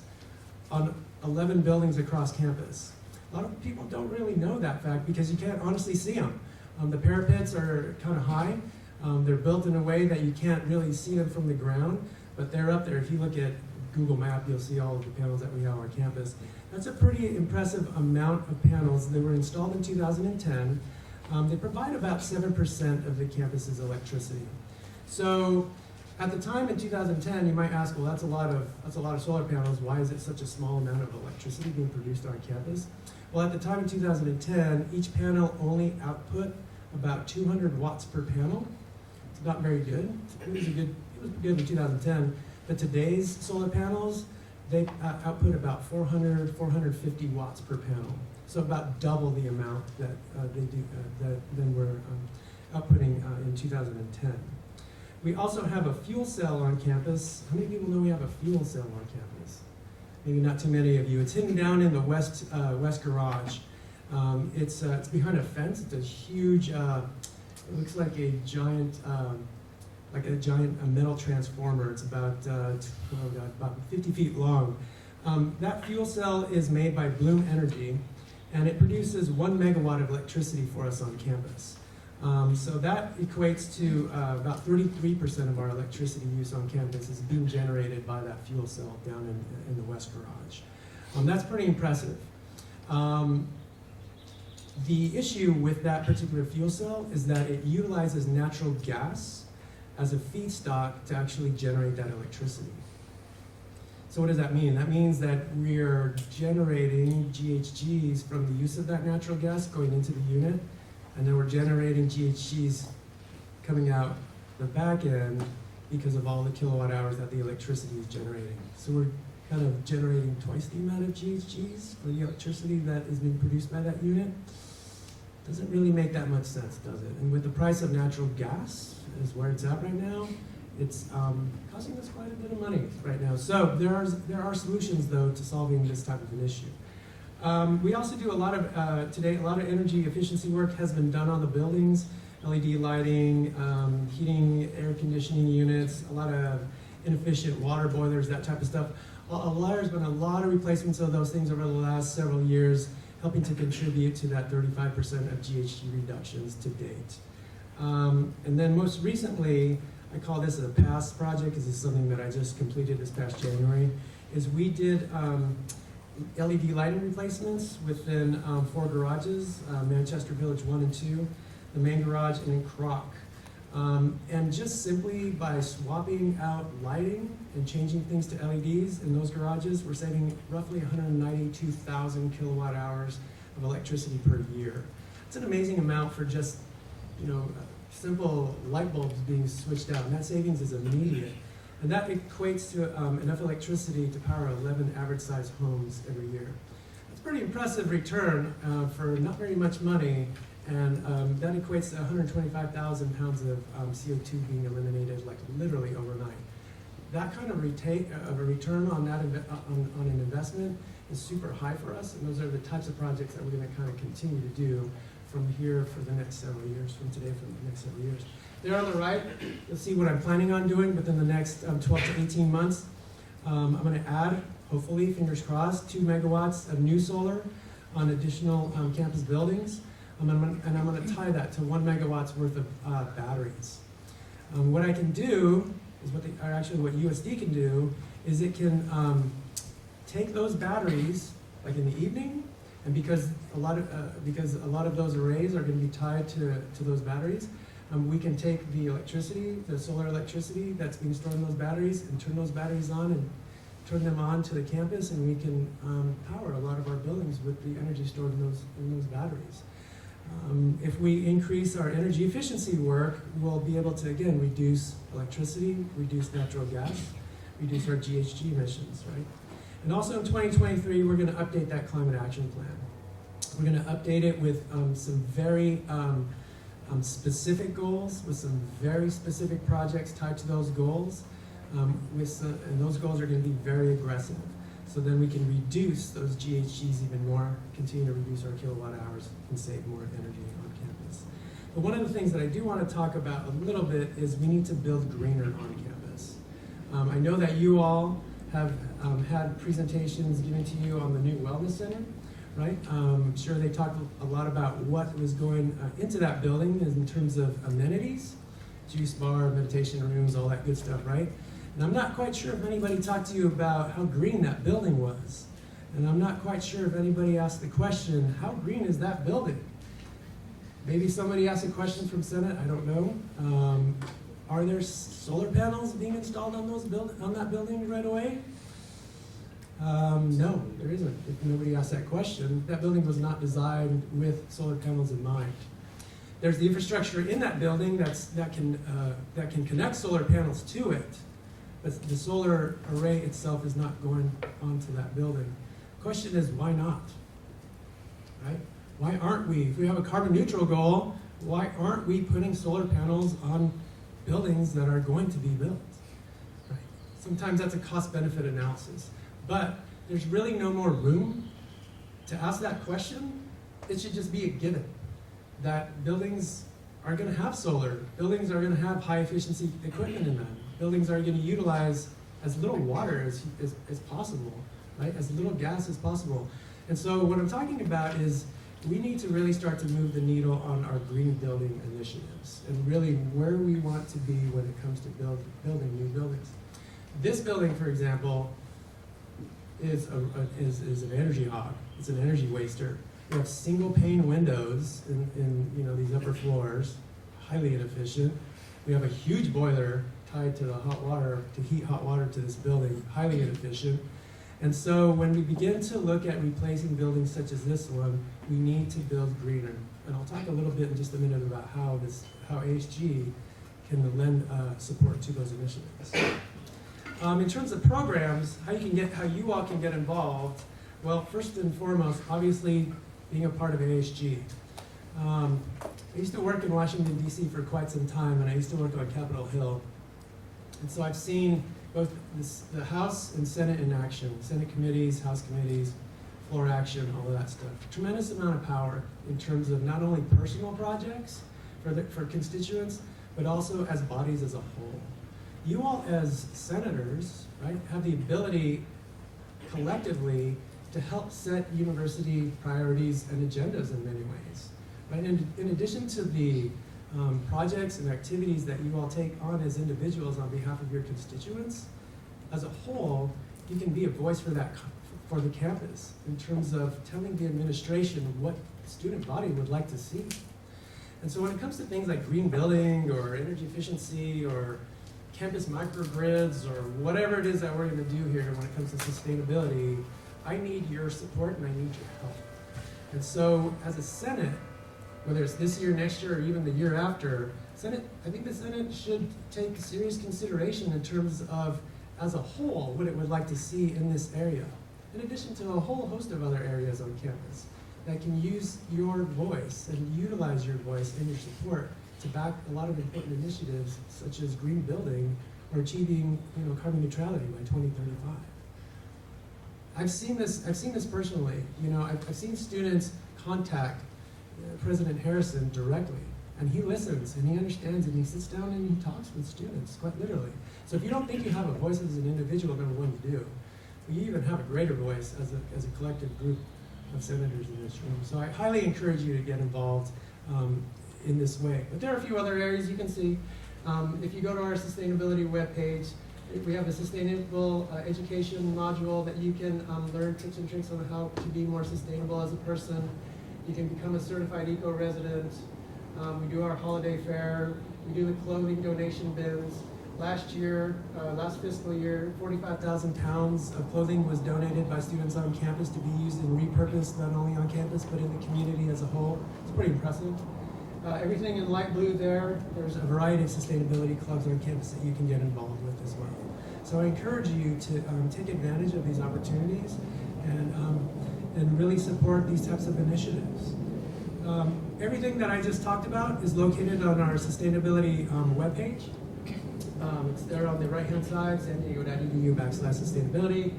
on 11 buildings across campus. A lot of people don't really know that fact because you can't honestly see them. The parapets are kind of high. They're built in a way that you can't really see them from the ground, but they're up there. If you look at Google Map, you'll see all of the panels that we have on our campus. That's a pretty impressive amount of panels. They were installed in 2010. They provide about 7% of the campus's electricity. So at the time in 2010, you might ask, well, that's a lot of solar panels. Why is it such a small amount of electricity being produced on campus? Well, at the time in 2010, each panel only output about 200 watts per panel. It's not very good. It was good in 2010, but today's solar panels, they output about 400, 450 watts per panel. So about double the amount that than we're outputting in 2010. We also have a fuel cell on campus. How many people know we have a fuel cell on campus? Maybe not too many of you. It's hidden down in the west garage. It's behind a fence. It's a huge. It looks like a giant metal transformer. It's about 50 feet long. That fuel cell is made by Bloom Energy, and it produces 1 megawatt of electricity for us on campus. So that equates to about 33% of our electricity use on campus is being generated by that fuel cell down in the west garage. That's pretty impressive. The issue with that particular fuel cell is that it utilizes natural gas as a feedstock to actually generate that electricity. So what does that mean? That means that we're generating GHGs from the use of that natural gas going into the unit, and then we're generating GHGs coming out the back end because of all the kilowatt hours that the electricity is generating. So we're kind of generating twice the amount of GHGs for the electricity that is being produced by that unit. Doesn't really make that much sense, does it? And with the price of natural gas is where it's at right now, it's costing us quite a bit of money right now. So there are solutions, though, to solving this type of an issue. We also do a lot of, today, a lot of energy efficiency work has been done on the buildings, LED lighting, heating, air conditioning units, a lot of inefficient water boilers, that type of stuff. There's been a lot of replacements of those things over the last several years, helping to contribute to that 35% of GHG reductions to date. And then most recently, I call this a past project because it's something that I just completed this past January, is we did LED lighting replacements within 4 garages, Manchester Village 1 and 2, the main garage, and in Croc. And just simply by swapping out lighting and changing things to LEDs in those garages, we're saving roughly 192,000 kilowatt hours of electricity per year. It's an amazing amount for just, simple light bulbs being switched out, and that savings is immediate. And that equates to enough electricity to power 11 average-sized homes every year. That's a pretty impressive return for not very much money, and that equates to 125,000 pounds of CO2 being eliminated, like literally overnight. that kind of a return on that on an investment is super high for us, and those are the types of projects that we're going to kind of continue to do from here for the next several years, from today for the next several years. There on the right, you'll see what I'm planning on doing within the next 12 to 18 months. I'm going to add, hopefully, fingers crossed, 2 megawatts of new solar on additional campus buildings, and I'm going to tie that to 1 megawatt's worth of batteries. What I can do is what USD can do is it can take those batteries, like in the evening, and because a lot of those arrays are going to be tied to those batteries, we can take the electricity, the solar electricity that's being stored in those batteries, and turn those batteries on and turn them on to the campus, and we can power a lot of our buildings with the energy stored in those batteries. If we increase our energy efficiency work, we'll be able to, again, reduce electricity, reduce natural gas, reduce our GHG emissions, right? And also in 2023, we're going to update that climate action plan. We're going to update it with some very specific goals, with some very specific projects tied to those goals, and those goals are going to be very aggressive. So then we can reduce those GHGs even more, continue to reduce our kilowatt hours, and save more energy on campus. But one of the things that I do want to talk about a little bit is we need to build greener on campus. I know that you all have had presentations given to you on the new Wellness Center, right? I'm sure they talked a lot about what was going into that building in terms of amenities, juice bar, meditation rooms, all that good stuff, right? And I'm not quite sure if anybody talked to you about how green that building was. And I'm not quite sure if anybody asked the question, how green is that building? Maybe somebody asked a question from Senate, I don't know. Are there solar panels being installed on that building right away? No, there isn't. If nobody asked that question, that building was not designed with solar panels in mind. There's the infrastructure in that building that can connect solar panels to it, but the solar array itself is not going onto that building. The question is, why not? Right? Why aren't we? If we have a carbon neutral goal, why aren't we putting solar panels on buildings that are going to be built? Right? Sometimes that's a cost-benefit analysis, but there's really no more room to ask that question. It should just be a given that buildings are going to have solar. Buildings are going to have high-efficiency equipment in them. Buildings are going to utilize as little water as possible, right? As little gas as possible. And so what I'm talking about is we need to really start to move the needle on our green building initiatives and really where we want to be when it comes to building new buildings. This building, for example, is an energy hog. It's an energy waster. We have single pane windows in these upper floors, highly inefficient. We have a huge boiler tied to the hot water, to heat hot water to this building, highly inefficient. And so when we begin to look at replacing buildings such as this one, we need to build greener. And I'll talk a little bit in just a minute about how ASG can lend support to those initiatives. In terms of programs, how you all can get involved, well, first and foremost, obviously, being a part of ASG. I used to work in Washington, D.C. for quite some time, and I used to work on Capitol Hill. And so I've seen both the House and Senate in action, Senate committees, House committees, floor action, all of that stuff. Tremendous amount of power in terms of not only personal projects for constituents, but also as bodies as a whole. You all as senators, right, have the ability collectively to help set university priorities and agendas in many ways. Right? And in addition to the projects and activities that you all take on as individuals on behalf of your constituents, as a whole, you can be a voice for the campus in terms of telling the administration what the student body would like to see. And so when it comes to things like green building or energy efficiency or campus microgrids or whatever it is that we're going to do here when it comes to sustainability, I need your support and I need your help. And so as a Senate, whether it's this year, next year, or even the year after, I think the Senate should take serious consideration in terms of, as a whole, what it would like to see in this area, in addition to a whole host of other areas on campus that can use your voice and utilize your voice and your support to back a lot of important initiatives such as green building or achieving carbon neutrality by 2035. I've seen this personally. I've seen students contact President Harrison directly, and he listens and he understands and he sits down and he talks with students, quite literally. So if you don't think you have a voice as an individual, number one, you do. But you even have a greater voice as a collective group of senators in this room. So I highly encourage you to get involved in this way. But there are a few other areas you can see. If you go to our sustainability webpage, we have a sustainable education module that you can learn tips and tricks on how to be more sustainable as a person. You can become a certified eco-resident. We do our holiday fair. We do the clothing donation bins. Last fiscal year, 45,000 pounds of clothing was donated by students on campus to be used and repurposed not only on campus but in the community as a whole. It's pretty impressive. Everything in light blue there's a variety of sustainability clubs on campus that you can get involved with as well. So I encourage you to take advantage of these opportunities and really support these types of initiatives. Everything that I just talked about is located on our sustainability webpage. It's there on the right-hand side, sandiego.edu/sustainability.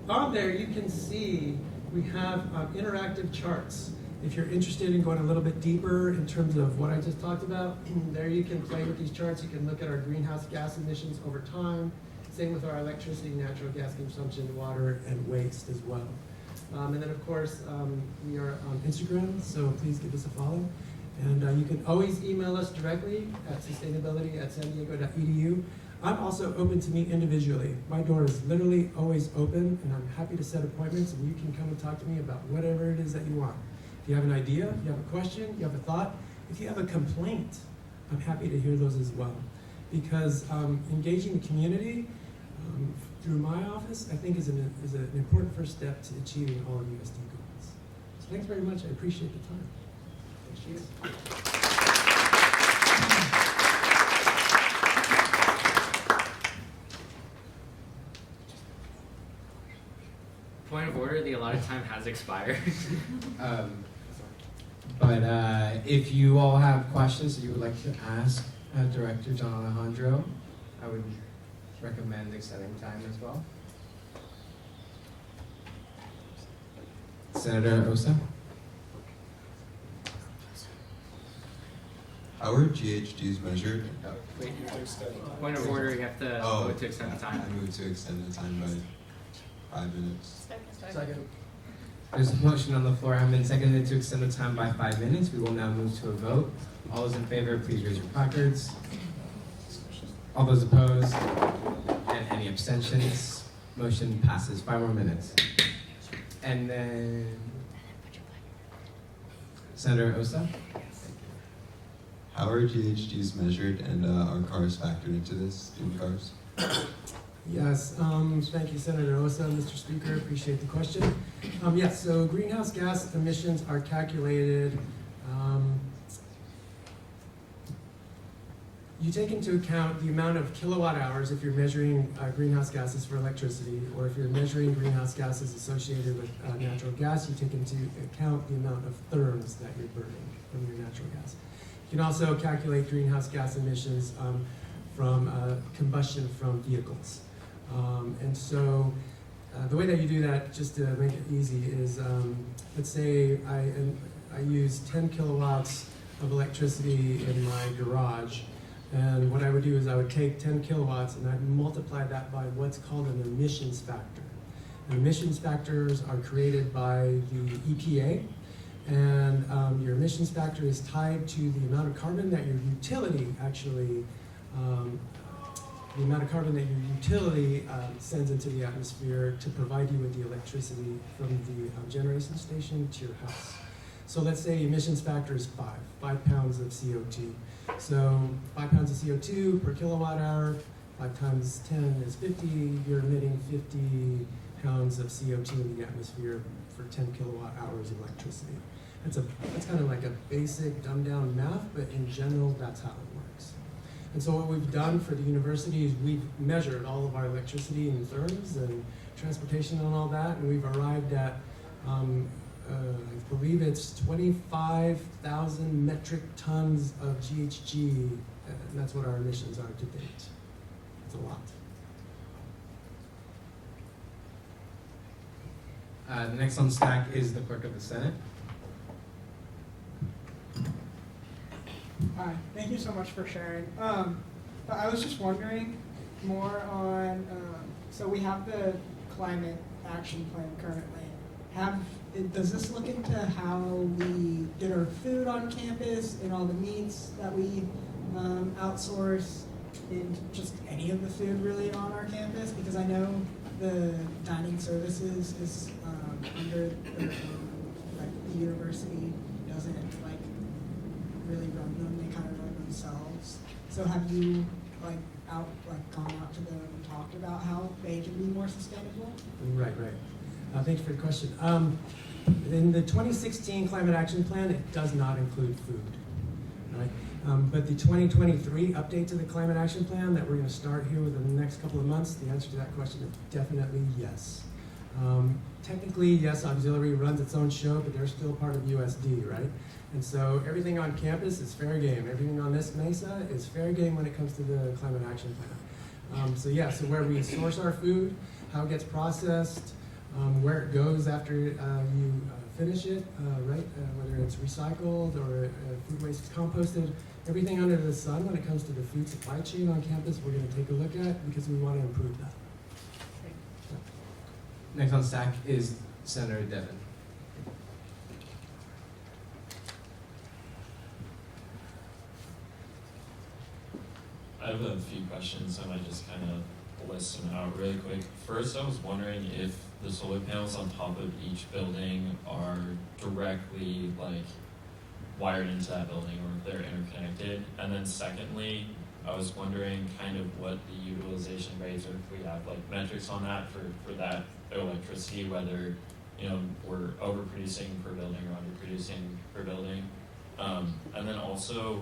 On there, you can see we have interactive charts. If you're interested in going a little bit deeper in terms of what I just talked about, there you can play with these charts. You can look at our greenhouse gas emissions over time. Same with our electricity, natural gas consumption, water, and waste as well. And then, of course, we are on Instagram, so please give us a follow. And you can always email us directly at sustainability@sandiego.edu. I'm also open to meet individually. My door is literally always open, and I'm happy to set appointments, and you can come and talk to me about whatever it is that you want. If you have an idea, if you have a question, you have a thought, if you have a complaint, I'm happy to hear those as well. Because engaging the community through my office, I think is an important first step to achieving all of USD goals. So thanks very much. I appreciate the time. Thanks, Chief. Point of order, the allotted time has expired. But if you all have questions that you would like to ask Director John Alejandro, I would recommend extending time as well. Senator Osa? How are GHGs measured? Wait, point of order, you have to vote to extend the time. I move to extend the time by 5 minutes. Second. There's a motion on the floor. I've been seconded to extend the time by 5 minutes. We will now move to a vote. All those in favor, please raise your placards. All those opposed? And any abstentions? Motion passes. 5 more minutes. And then Senator Osa? How are GHGs measured, and are cars factored into this, student cars? Yes, thank you, Senator Osa. Mr. Speaker, appreciate the question. Yes, so greenhouse gas emissions are calculated. You take into account the amount of kilowatt hours if you're measuring greenhouse gases for electricity, or if you're measuring greenhouse gases associated with natural gas, you take into account the amount of therms that you're burning from your natural gas. You can also calculate greenhouse gas emissions from combustion from vehicles. And so the way that you do that, just to make it easy, is let's say I use 10 kilowatts of electricity in my garage. And what I would do is I would take 10 kilowatts and I'd multiply that by what's called an emissions factor. And emissions factors are created by the EPA. And your emissions factor is tied to the amount of carbon that your utility actually sends into the atmosphere to provide you with the electricity from the generation station to your house. So let's say emissions factor is 5 pounds of CO2. So 5 pounds of CO2 per kilowatt hour, 5 times 10 is 50. You're emitting 50 pounds of CO2 in the atmosphere for 10 kilowatt hours of electricity. That's kind of like a basic dumbed down math, but in general, that's how it works. And so what we've done for the university is we've measured all of our electricity and therms and transportation and all that, and we've arrived at, I believe it's 25,000 metric tons of GHG, and that's what our emissions are to date. It's a The next on stack is the Clerk of the Senate. Hi, thank you so much for sharing. But I was just wondering more on, so we have the climate action plan currently. Does this look into how we get our food on campus and all the meats that we outsource, and just any of the food really on our campus? Because I know the dining services is under like the university doesn't like really run them; they kind of run themselves. So have you gone out to them and talked about how they can be more sustainable? Right. Thank you for the question. In the 2016 Climate Action Plan, it does not include food. Right? But the 2023 update to the Climate Action Plan that we're going to start here within the next couple of months, the answer to that question is definitely yes. Technically, yes, auxiliary runs its own show, but they're still part of USD, right? And so everything on campus is fair game. Everything on this mesa is fair game when it comes to the Climate Action Plan. So where we source our food, how it gets processed, where it goes after you finish it, right? Whether it's recycled or food waste is composted, everything under the sun when it comes to the food supply chain on campus, we're going to take a look at because we want to improve that. Next on stack is Senator Devon. I have a few questions. I might just kind of list them out really quick. First, I was wondering if the solar panels on top of each building are directly wired into that building or if they're interconnected. And then secondly, I was wondering kind of what the utilization rates, or if we have metrics on that for that electricity, whether we're overproducing per building or underproducing per building. And then also,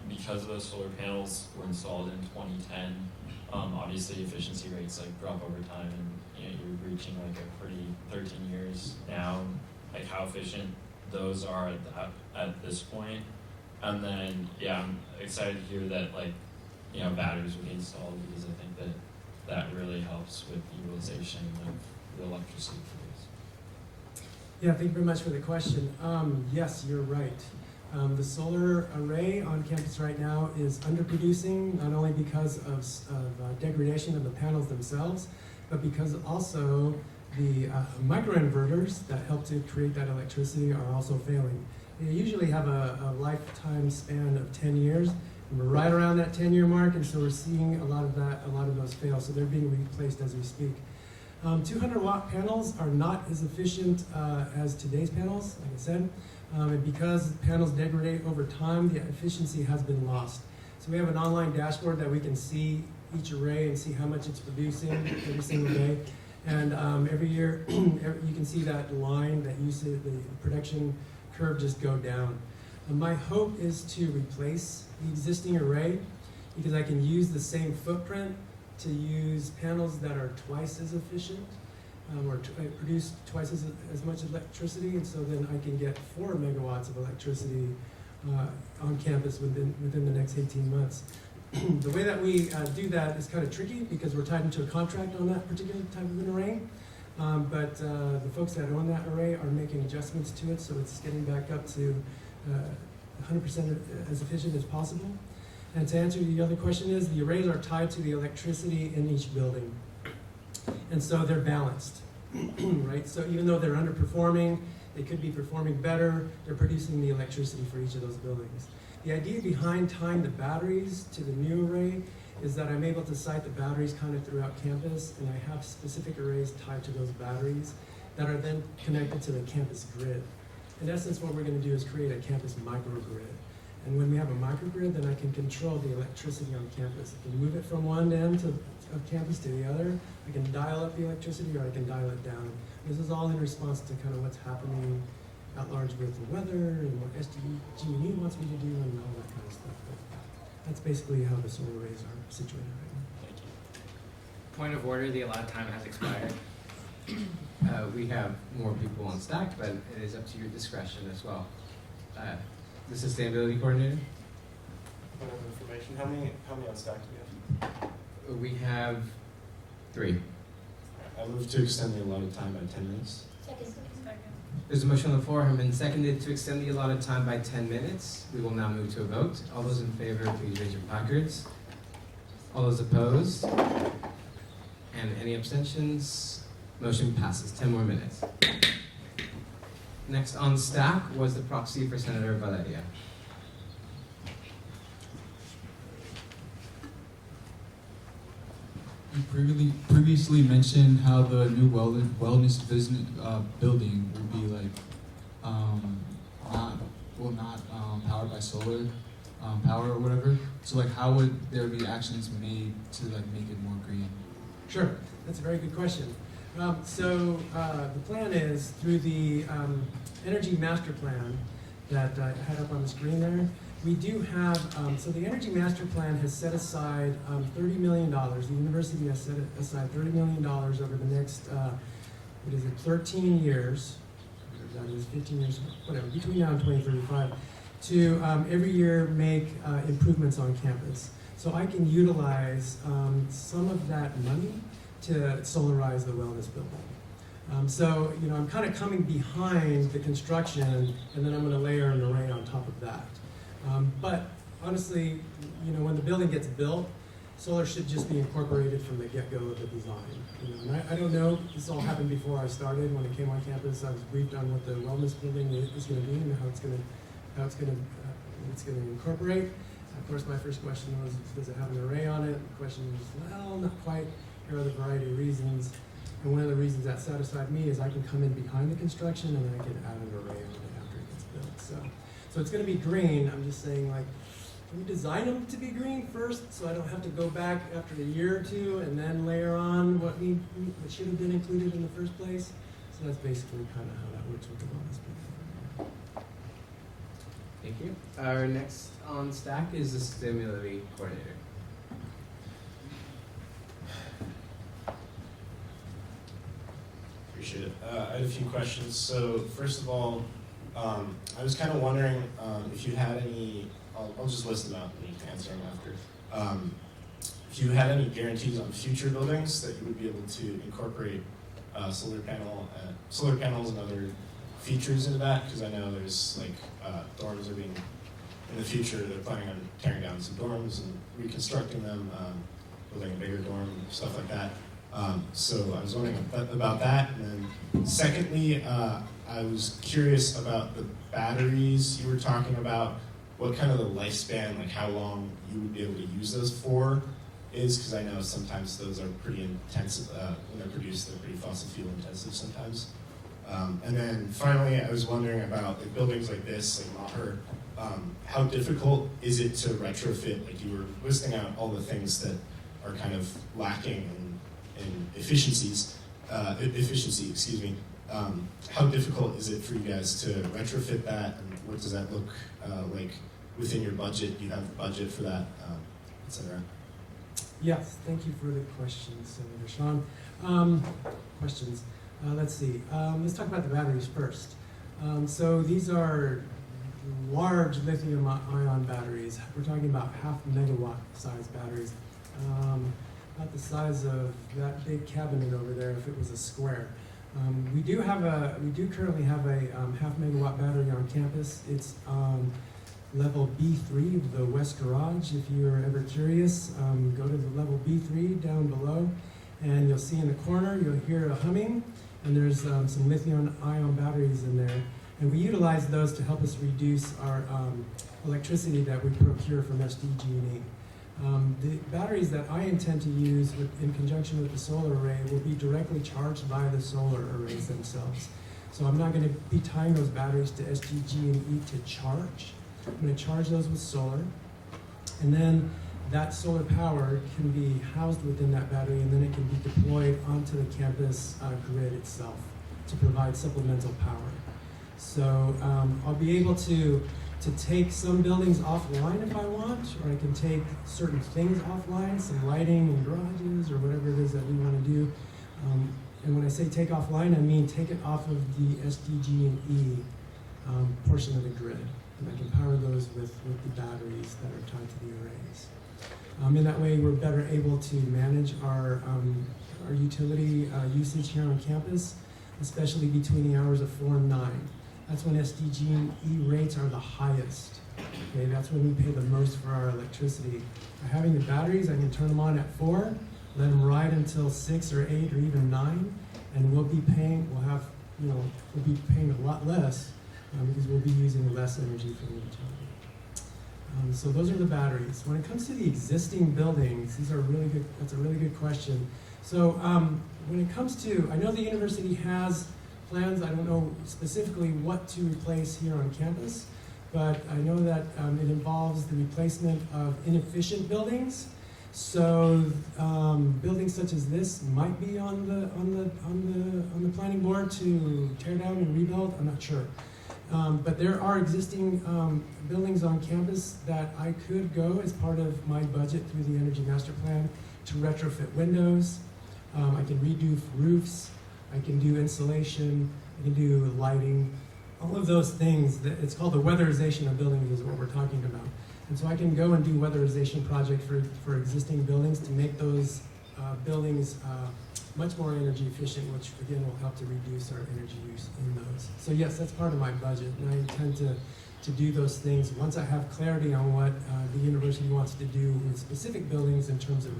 because those solar panels were installed in 2010, obviously efficiency rates drop over time, and you're reaching a pretty 13 years now. How efficient those are at this point. And then I'm excited to hear that batteries will be installed, because I think that really helps with the utilization of the electricity produced. Yeah, thank you very much for the question. Yes, you're right. The solar array on campus right now is underproducing, not only because of degradation of the panels themselves, but because also the microinverters that help to create that electricity are also failing. They usually have a lifetime span of 10 years, and we're right around that 10-year mark, and so we're seeing a lot of those fail, so they're being replaced as we speak. 200-watt panels are not as efficient as today's panels, like I said. And because panels degrade over time, the efficiency has been lost. So we have an online dashboard that we can see each array and see how much it's producing every single day. And every year, you can see that line that you see the production curve just go down. My hope is to replace the existing array, because I can use the same footprint to use panels that are twice as efficient. Or produce twice as much electricity, and so then I can get 4 megawatts of electricity on campus within the next 18 months. The way that we do that is kind of tricky, because we're tied into a contract on that particular type of an array, but the folks that own that array are making adjustments to it, so it's getting back up to 100% as efficient as possible. And to answer the other question is, the arrays are tied to the electricity in each building. And so they're balanced, right? So even though they're underperforming, they could be performing better, they're producing the electricity for each of those buildings. The idea behind tying the batteries to the new array is that I'm able to site the batteries kind of throughout campus, and I have specific arrays tied to those batteries that are then connected to the campus grid. In essence, what we're going to do is create a campus microgrid. And when we have a microgrid, then I can control the electricity on campus. I can move it from one end of campus to the other. I can dial up the electricity, or I can dial it down. This is all in response to kind of what's happening at large with the weather and what SDG&E wants me to do and all that kind of stuff. But that's basically how the solar arrays are situated right now. Thank you. Point of order, the allowed time has expired. We have more people on stack, but it is up to your discretion as well. The sustainability coordinator? Point of information, how many on stack do we have? We have 3. I move to extend the allotted time by 10 minutes. Second. There's a motion on the floor, has been seconded to extend the allotted time by 10 minutes. We will now move to a vote. All those in favor, please raise your placards. All those opposed? And any abstentions? Motion passes. 10 more minutes. Next on stack was the proxy for Senator Valeria. You previously mentioned how the new wellness business building will be like not powered by solar power or whatever. So like, how would there be actions made to like make it more green? Sure, that's a very good question. The plan is through the energy master plan that I had up on the screen there. We do have, so the Energy Master Plan has set aside $30 million. The university has set aside $30 million over the next, 13 years, that is 15 years, whatever, between now and 2035, to every year make improvements on campus. So I can utilize some of that money to solarize the wellness building. I'm kind of coming behind the construction, and then I'm going to layer an array on top of that. But honestly, when the building gets built, solar should just be incorporated from the get-go of the design. And I don't know, this all happened before I started. When I came on campus, I was briefed on what the wellness building is going to be and how it's going to incorporate. Of course, my first question was, does it have an array on it? The question was, well, not quite. Here are the variety of reasons. And one of the reasons that satisfied me is I can come in behind the construction and I can add an array on it after it gets built. So it's going to be green. I'm just saying, like, can we design them to be green first so I don't have to go back after a year or two and then layer on what should have been included in the first place? So that's basically kind of how that works with the wellness plan. Thank you. Our next on stack is the sustainability coordinator. Appreciate it. I had a few questions. So first of all, I was kind of wondering if you had any, I'll just list them out and you can answer them after. If you had any guarantees on future buildings that you would be able to incorporate solar panels and other features into that, because I know there's dorms are being, in the future they're planning on tearing down some dorms and reconstructing them, building a bigger dorm, stuff like that. So I was wondering about that. And then secondly, I was curious about the batteries you were talking about, what kind of the lifespan, like how long you would be able to use those for is, because I know sometimes those are pretty intensive, when they're produced, they're pretty fossil fuel intensive sometimes. And then finally, I was wondering about buildings like this, like Maher, how difficult is it to retrofit? Like you were listing out all the things that are kind of lacking in efficiency, excuse me. How difficult is it for you guys to retrofit that, and what does that look like within your budget? Do you have the budget for that, et cetera? Yes, thank you for the questions, Senator Sean. Questions. Let's see. Let's talk about the batteries first. So these are large lithium-ion batteries. We're talking about 0.5 megawatt size batteries. About the size of that big cabinet over there if it was a square. We do currently have a 0.5 megawatt battery on campus. It's level B3 of the West Garage. If you're ever curious, go to the level B3 down below, and you'll see in the corner, you'll hear a humming, and there's some lithium-ion batteries in there. And we utilize those to help us reduce our electricity that we procure from SDG&E. The batteries that I intend to use in conjunction with the solar array will be directly charged by the solar arrays themselves. So I'm not going to be tying those batteries to SDG&E to charge. I'm going to charge those with solar, and then that solar power can be housed within that battery, and then it can be deployed onto the campus grid itself to provide supplemental power. So I'll be able to take some buildings offline if I want, or I can take certain things offline, some lighting in garages or whatever it is that we want to do. And when I say take offline, I mean take it off of the SDG&E portion of the grid. And I can power those with the batteries that are tied to the arrays. In that way, we're better able to manage our utility usage here on campus. especially between the hours of 4 and 9. That's when SDG&E rates are the highest. Okay, that's when we pay the most for our electricity. By having the batteries, I can turn them on at 4, let them ride until 6 or 8 or even 9, and we'll be paying a lot less because we'll be using less energy from the utility. So those are the batteries. When it comes to the existing buildings, that's a really good question. So when it comes to, I know the university has plans, I don't know specifically what to replace here on campus, but I know that it involves the replacement of inefficient buildings. So buildings such as this might be on the planning board to tear down and rebuild. I'm not sure, but there are existing buildings on campus that I could go as part of my budget through the Energy Master Plan to retrofit windows. I can redo roofs. I can do insulation. I can do lighting. All of those things. It's called the weatherization of buildings is what we're talking about. And so I can go and do weatherization projects for existing buildings to make those buildings much more energy efficient, which again will help to reduce our energy use in those. So yes, that's part of my budget, and I intend to do those things once I have clarity on what the university wants to do with specific buildings in terms of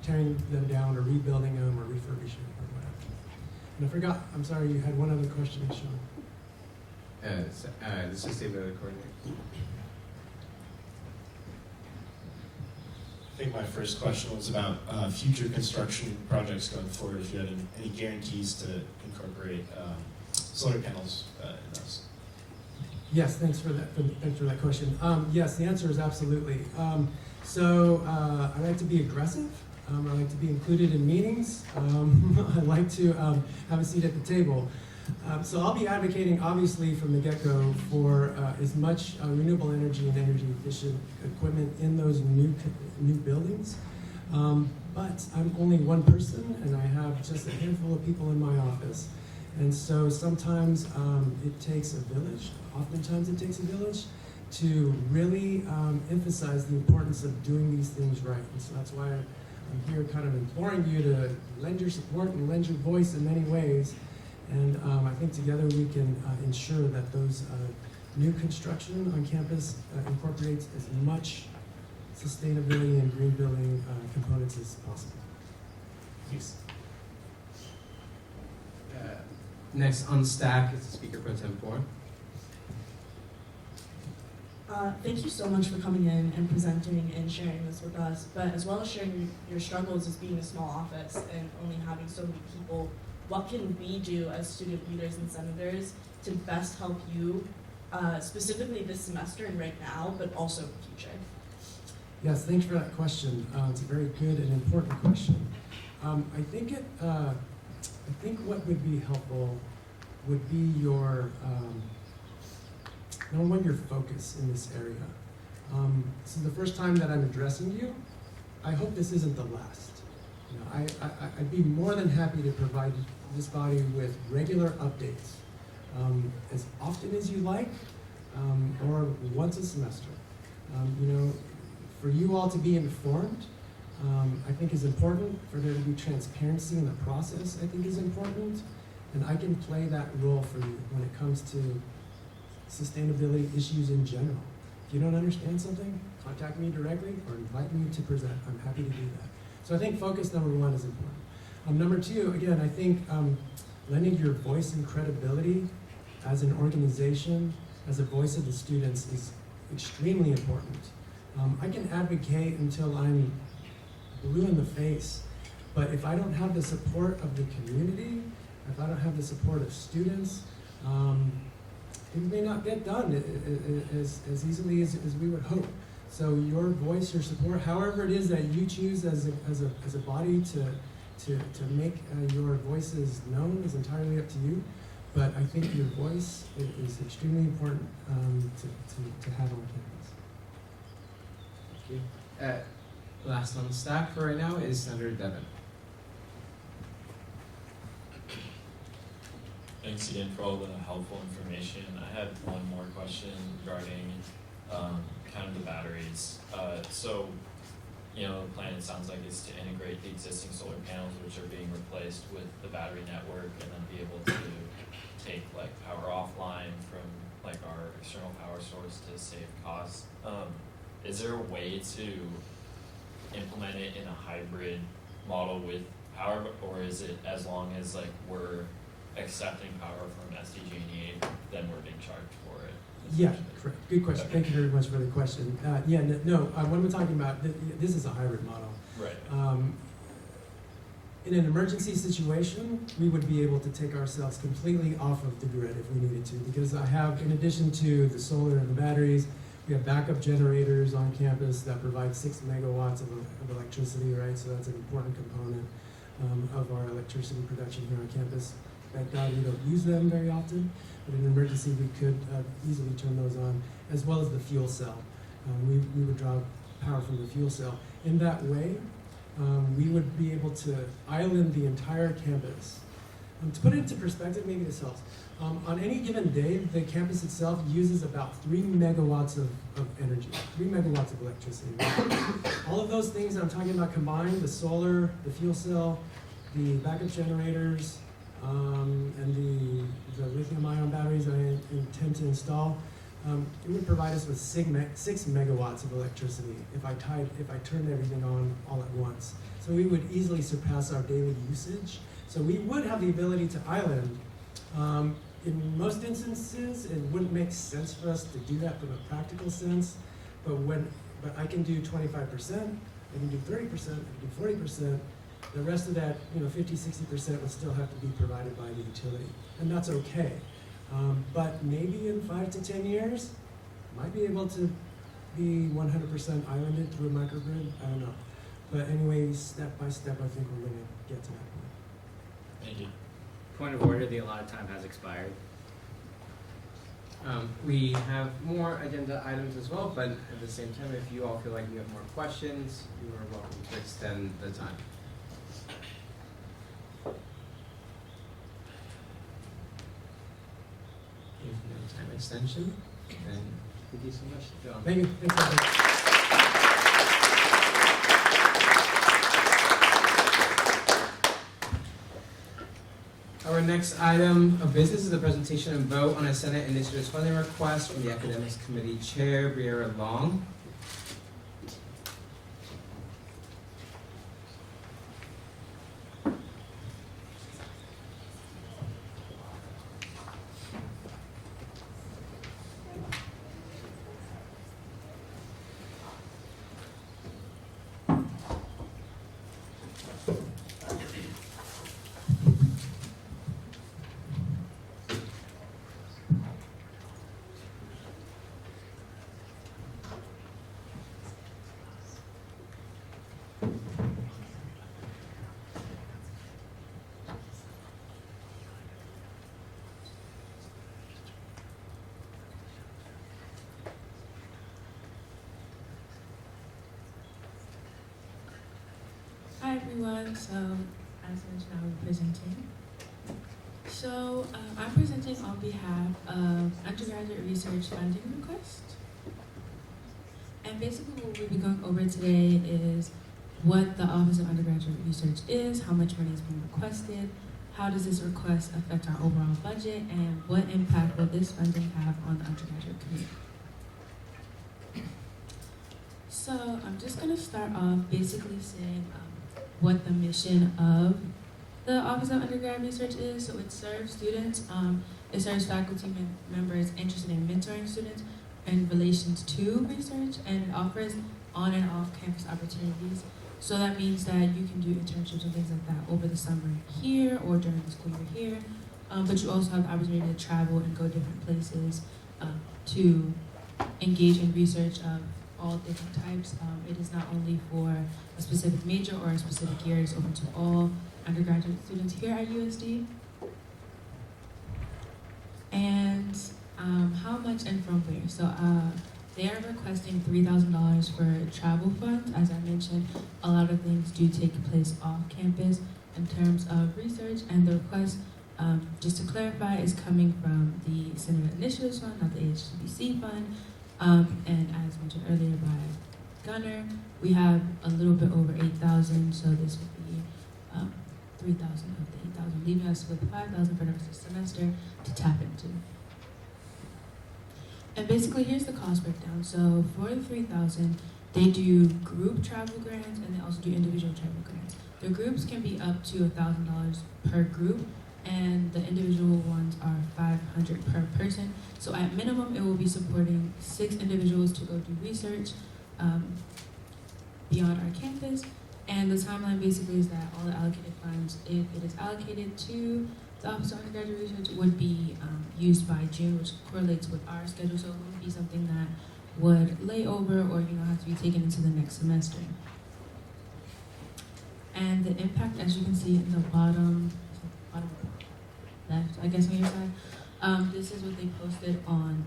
tearing them down or rebuilding them or refurbishing them or whatever. And I forgot, I'm sorry, you had one other question, Sean. The sustainability coordinator. I think my first question was about future construction projects going forward, if you had any guarantees to incorporate solar panels in those. Yes, thanks for that question. Yes, the answer is absolutely. I like to be aggressive. I like to be included in meetings. I like to have a seat at the table. So I'll be advocating, obviously, from the get-go for as much renewable energy and energy efficient equipment in those new buildings. But I'm only one person, and I have just a handful of people in my office. And so sometimes it takes a village, oftentimes it takes a village, to really emphasize the importance of doing these things right. And so that's why I'm here kind of imploring you to lend your support and lend your voice in many ways. And I think together we can ensure that those new construction on campus incorporates as much sustainability and green building components as possible. Thanks. Next on stack is the Speaker Pro Tem 4. Thank you so much for coming in and presenting and sharing this with us, but as well as sharing your struggles as being a small office and only having so many people. What can we do as student leaders and senators to best help you, specifically this semester and right now, but also in the future? Yes, thanks for that question. It's a very good and important question. I think what would be helpful would be your focus in this area. This is the first time that I'm addressing you. I hope this isn't the last. You know, I'd be more than happy to provide this body with regular updates as often as you like, or once a semester. For you all to be informed, I think is important. For there to be transparency in the process, I think is important. And I can play that role for you when it comes to sustainability issues in general. If you don't understand something, contact me directly or invite me to present. I'm happy to do that. So I think focus, number one, is important. Number two, again, I think lending your voice and credibility as an organization, as a voice of the students, is extremely important. I can advocate until I'm blue in the face, but if I don't have the support of the community, if I don't have the support of students, it may not get done as easily as we would hope. So your voice, your support, however it is that you choose as a body to make your voices known, is entirely up to you. But I think your voice is extremely important to have on campus. Thank you. Last on the stack for right now is Senator Devon. Thanks again for all the helpful information. I had one more question regarding kind of the batteries. So you know, the plan, it sounds like, is to integrate the existing solar panels, which are being replaced with the battery network, and then be able to take like power offline from like our external power source to save costs. Is there a way to implement it in a hybrid model with power, or is it as long as like we're accepting power from SDG&E, then we're being charged for it? Yeah, correct. Good question. Thank you very much for the question. When we're talking about, this is a hybrid model. Right. In an emergency situation, we would be able to take ourselves completely off of the grid if we needed to, because I have, in addition to the solar and the batteries, we have backup generators on campus that provide 6 megawatts of electricity, right? So that's an important component of our electricity production here on campus. Thank God we don't use them very often, but in an emergency we could easily turn those on, as well as the fuel cell. We would draw power from the fuel cell. In that way, we would be able to island the entire campus. To put it into perspective, maybe this helps. On any given day, the campus itself uses about 3 megawatts of energy, 3 megawatts of electricity. All of those things I'm talking about combined, the solar, the fuel cell, the backup generators, and the lithium-ion batteries that I intend to install, it would provide us with 6 megawatts of electricity if I turned everything on all at once. So we would easily surpass our daily usage. So we would have the ability to island. In most instances, it wouldn't make sense for us to do that from a practical sense, but I can do 25%, I can do 30%, I can do 40%. The rest of that, 50, 60% would still have to be provided by the utility, and that's okay. But maybe in 5 to 10 years, might be able to be 100% islanded through a microgrid. I don't know. But anyway, step by step, I think we're going to get to that point. Thank you. Point of order, the allotted time has expired. We have more agenda items as well, but at the same time, if you all feel like you have more questions, you are welcome to extend the time. If no time extension, then thank you so much, John. Thank you. Thanks, everybody. Our next item of business is a presentation and vote on a Senate initiatives funding request from the Academics Committee Chair, Briera Long. Hi everyone, so as mentioned, I'm presenting. So I'm presenting on behalf of undergraduate research funding request. And basically what we'll be going over today is what the Office of Undergraduate Research is, how much money is being requested, how does this request affect our overall budget, and what impact will this funding have on the undergraduate community. So I'm just going to start off basically saying what the mission of the Office of Undergrad Research is. So it serves students, it serves faculty members interested in mentoring students in relations to research, and it offers on and off campus opportunities. So that means that you can do internships and things like that over the summer here or during the school year here, but you also have the opportunity to travel and go different places to engage in research of all different types. It is not only for a specific major or a specific year, it's open to all undergraduate students here at USD. And how much and from where? So they are requesting $3,000 for travel funds. As I mentioned, a lot of things do take place off campus in terms of research, and the request, just to clarify, is coming from the Senate Initiatives Fund, not the ASGBC Fund. And as mentioned earlier by Gunner. We have a little bit over 8,000, so this would be 3,000 of the 8,000, leaving us with 5,000 for next semester to tap into. And basically, here's the cost breakdown. So for the 3,000, they do group travel grants and they also do individual travel grants. The groups can be up to $1,000 per group, and the individual ones are $500 per person. So at minimum, it will be supporting 6 individuals to go do research beyond our campus. And the timeline basically is that all the allocated funds, if it is allocated to the Office of Undergraduate Research, would be used by June, which correlates with our schedule. So it wouldn't be something that would lay over or have to be taken into the next semester. And the impact, as you can see in the bottom left, I guess on your side, this is what they posted on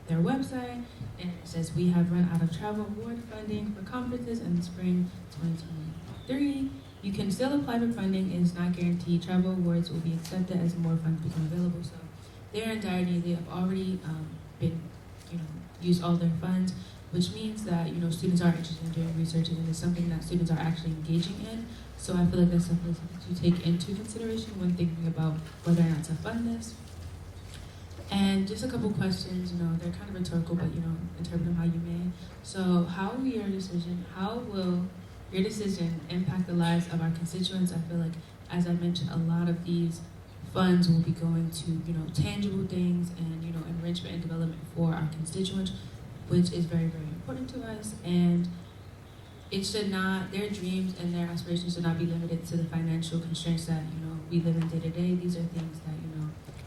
their website, and it says we have run out of travel award funding for conferences in spring 2023. You can still apply for funding. It is not guaranteed. Travel awards will be accepted as more funds become available. So they're in dire need. They have already been, used all their funds, which means that students are interested in doing research, and it's something that students are actually engaging in. So I feel like that's something to take into consideration when thinking about whether or not to fund this. And just a couple questions, they're kind of rhetorical, but interpret them how you may. So how will your decision impact the lives of our constituents? I feel like, as I mentioned, a lot of these funds will be going to, tangible things and, enrichment and development for our constituents, which is very, very important to us. And it should not, their dreams and their aspirations should not be limited to the financial constraints that, we live in day to day. These are things that,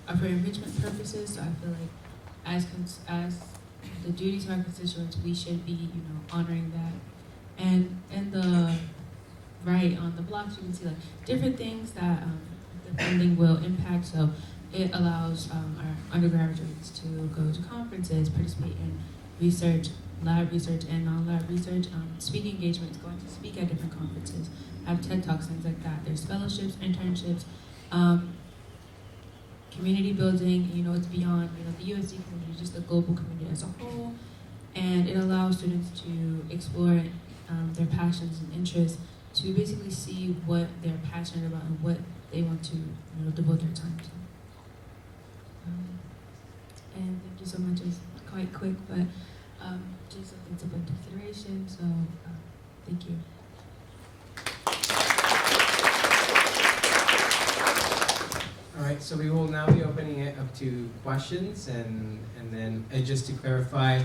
are for enrichment purposes. So I feel like as the duty to our constituents, we should be, honoring that. And in the right on the blocks, you can see different things that the funding will impact. So it allows our undergraduates to go to conferences, participate in research, lab research and non-lab research, speaking engagements, going to speak at different conferences, have TED Talks, things like that. There's fellowships, internships, community building, it's beyond, the USD community, just the global community as a whole. And it allows students to explore their passions and interests, to basically see what they're passionate about and what they want to devote their time to. And thank you so much. It's quite quick, but just something to put into consideration. So thank you. All right, so we will now be opening it up to questions, and then just to clarify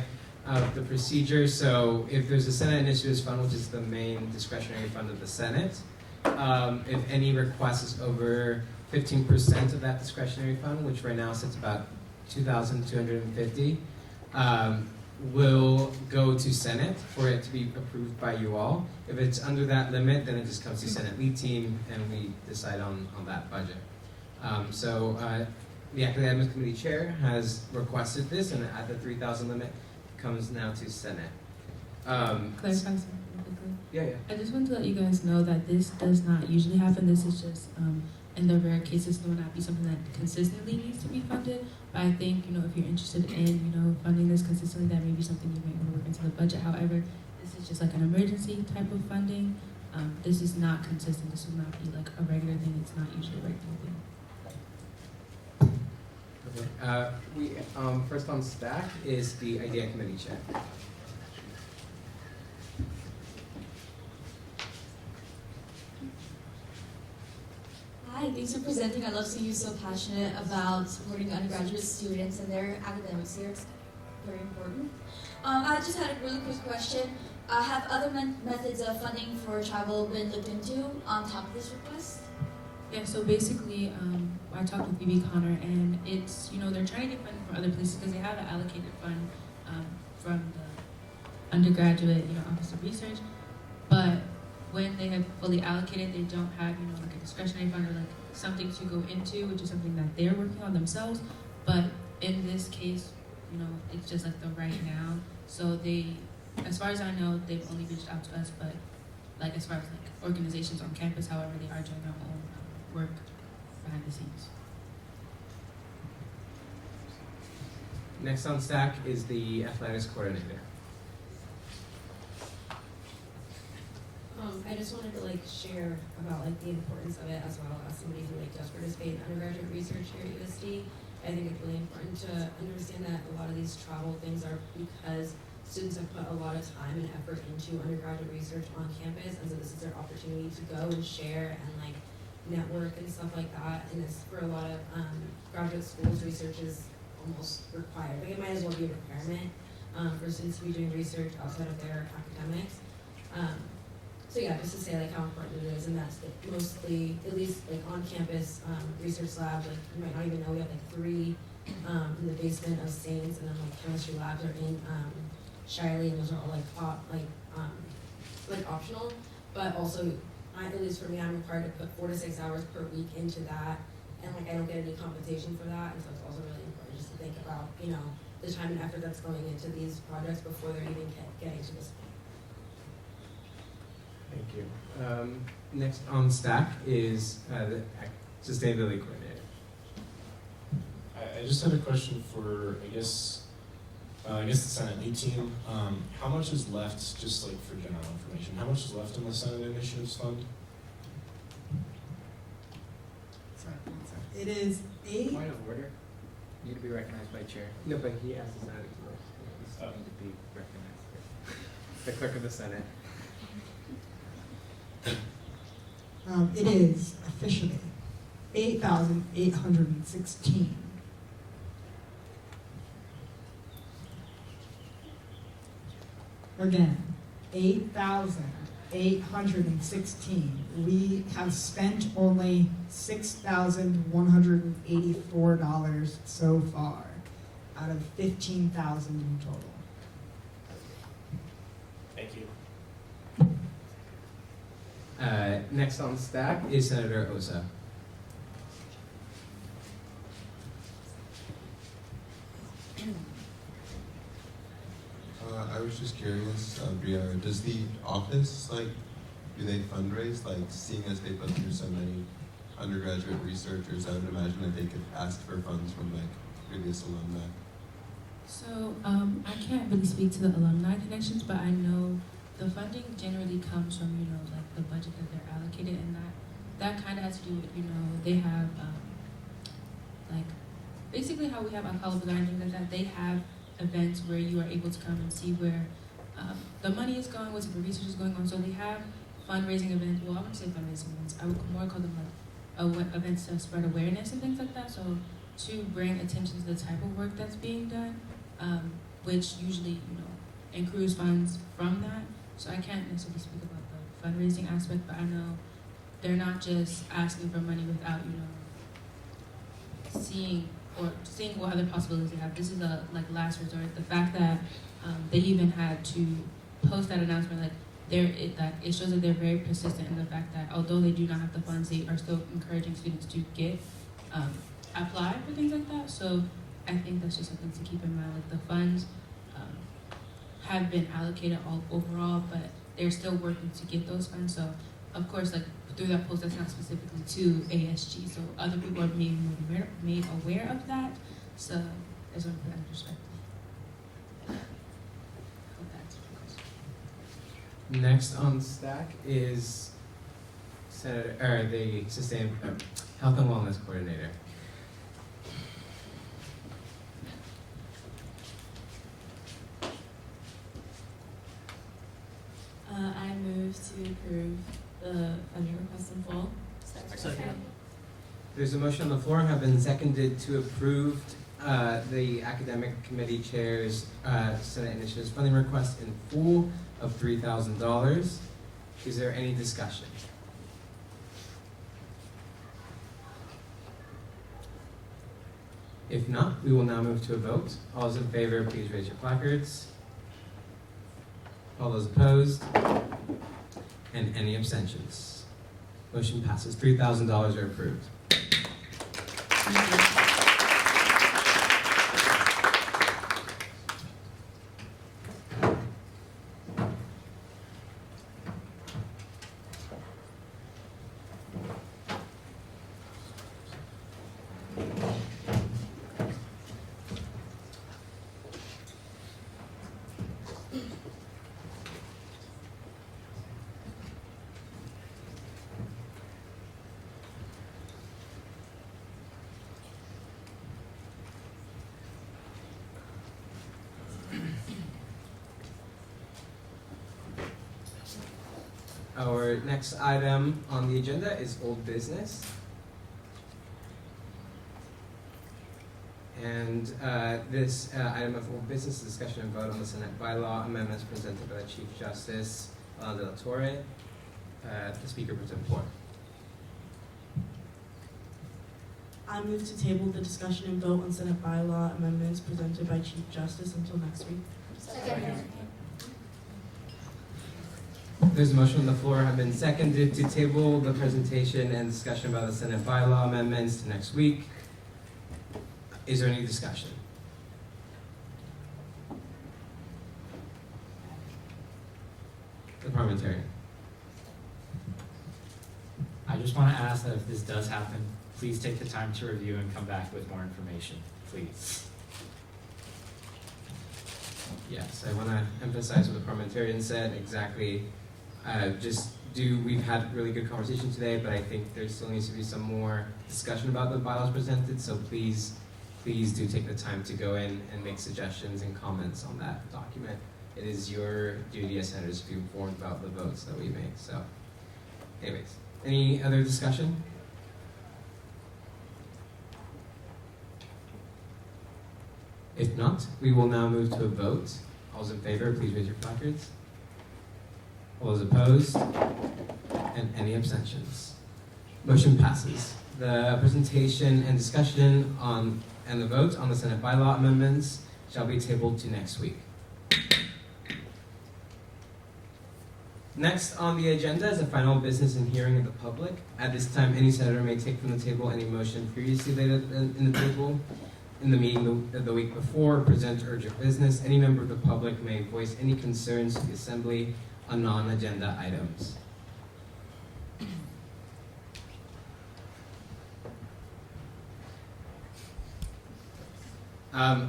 the procedure. So if there's a Senate Initiatives Fund, which is the main discretionary fund of the Senate, if any request is over 15% of that discretionary fund, which right now sits about $2,250, will go to Senate for it to be approved by you all. If it's under that limit, then it just comes to Senate lead team, and we decide on that budget. So the Academic Committee Chair has requested this, and at the 3,000 limit, comes now to Senate. Clarify something quickly. Yeah. I just want to let you guys know that this does not usually happen. This is just, in the rare cases, it will not be something that consistently needs to be funded. But I think, if you're interested in, funding this consistently, that may be something you might want to work into the budget. However, this is just like an emergency type of funding. This is not consistent. This will not be like a regular thing. It's not usually a regular thing. Okay. We first on stack is the Idea Committee Chair. Hi, thanks for presenting. I love seeing you so passionate about supporting undergraduate students and their academics here. It's very important. I just had a really quick question. Have other methods of funding for travel been looked into on top of this request? Yeah, so basically, I talked with BB Connor, and it's, they're trying to get funding from other places because they have an allocated fund from the undergraduate, Office of Research, but when they have fully allocated, they don't have, like a discretionary fund or like something to go into, which is something that they're working on themselves. But in this case, it's just like the right now. So they, as far as I know, they've only reached out to us, but like as far as like organizations on campus, however, they are doing their own work behind the scenes. Next on stack is the Athletics Coordinator. I just wanted to like share about like the importance of it as well as somebody who like does participate in undergraduate research here at USD. I think it's really important to understand that a lot of these travel things are because students have put a lot of time and effort into undergraduate research on campus, and so this is their opportunity to go and share and like network and stuff like that. And it's for a lot of graduate schools, research is almost required. Like it might as well be a requirement for students to be doing research outside of their academics. So yeah, just to say like how important it is, and that's like, mostly, at least like on campus research labs, like you might not even know we have like 3 in the basement of Saints, and then like chemistry labs are in Shiley, and those are all like optional, but also at least for me, I'm required to put 4 to 6 hours per week into that, and like I don't get any compensation for that, and so it's also really important just to think about, you know, the time and effort that's going into these projects before they're even getting to this point. Thank you. Next on stack is the sustainability coordinator. I just had a question for, I guess the Senate lead team. How much is left, just like for general information, how much is left in the Senate Initiatives Fund? It is Point of order. You need to be recognized by chair. No, but he asked the Senate to go. He's need to be recognized. The clerk of the Senate. It is officially 8,816. Again, 8,816. We have spent only $6,184 so far, out of 15,000 in total. Thank you. Next on stack is Senator Osa. I was just curious, Briara, does the office, like, do they fundraise? Like, seeing as they put through so many undergraduate researchers, I would imagine that they could ask for funds from, like, previous alumni. So I can't really speak to the alumni connections, but I know the funding generally comes from, you know, like the budget that they're allocated, and that kind of has to do with, you know, they have like basically how we have alcohol design, things like that. They have events where you are able to come and see where the money is going, what type of research is going on. So we have fundraising events. Well, I wouldn't say fundraising events. I would more call them like events to spread awareness and things like that. So to bring attention to the type of work that's being done, which usually, you know, accrues funds from that. So I can't necessarily speak about the fundraising aspect, but I know they're not just asking for money without, you know, seeing what other possibilities they have. This is a like last resort. The fact that they even had to post that announcement, like it shows that they're very persistent in the fact that although they do not have the funds, they are still encouraging students to get apply for things like that. So I think that's just something to keep in mind. Like the funds have been allocated all overall, but they're still working to get those funds. So of course, like through that post, that's not specifically to ASG. So other people are made aware of that. So I just want to put that in perspective. Hope that's your question. Next on stack is the Health and Wellness Coordinator. I move to approve the funding request in full. Second. There's a motion on the floor, have been seconded to approve the academic committee chair's Senate Initiatives funding request in full of $3,000. Is there any discussion? If not, we will now move to a vote. All those in favor, please raise your placards. All those opposed? And any abstentions? Motion passes. $3,000 are approved. our next item on the agenda is old business. And this item of old business is discussion and vote on the Senate bylaw amendments presented by the Chief Justice de la Torre. The speaker present the floor. I move to table the discussion and vote on Senate bylaw amendments presented by Chief Justice until next week. Second. There's a motion on the floor, have been seconded to table the presentation and discussion about the Senate bylaw amendments to next week. Is there any discussion? The parliamentarian. I just want to ask that if this does happen, please take the time to review and come back with more information, please. Yes, I want to emphasize what the parliamentarian said exactly. We've had really good conversation today, but I think there still needs to be some more discussion about the bylaws presented, so please do take the time to go in and make suggestions and comments on that document. It is your duty as senators to be informed about the votes that we make, so. Anyways, any other discussion? If not, we will now move to a vote. All those in favor, please raise your placards. All those opposed? And any abstentions? Motion passes. The presentation and discussion and the vote on the Senate bylaw amendments shall be tabled to next week. Next on the agenda is a final business and hearing of the public. At this time, any senator may take from the table any motion previously laid in the table in the meeting the week before, present urgent business. Any member of the public may voice any concerns to the Assembly on non-agenda items.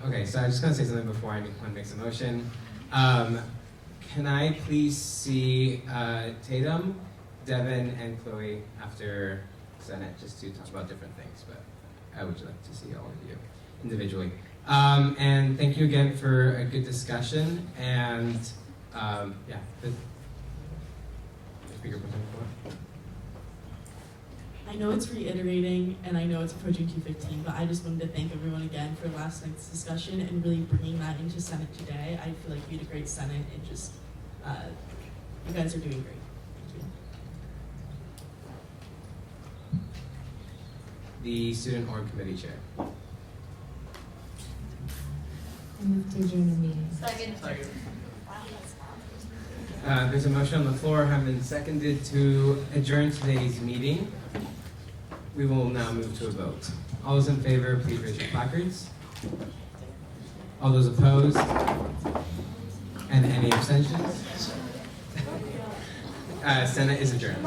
Okay, so I'm just going to say something before anyone makes a motion. Can I please see Tatum, Devin, and Chloe after Senate just to talk about different things, but I would like to see all of you individually. And thank you again for a good discussion, and yeah, the speaker present floor. I know it's reiterating, and I know it's approaching 2:15, but I just wanted to thank everyone again for last night's discussion and really bringing that into Senate today. I feel like you had a great Senate, and just, you guys are doing great. Thank you. The Student Org Committee Chair. I move to adjourn the meeting. Second. There's a motion on the floor, have been seconded to adjourn today's meeting. We will now move to a vote. All those in favor, please raise your placards. All those opposed? And any abstentions? Senate is adjourned.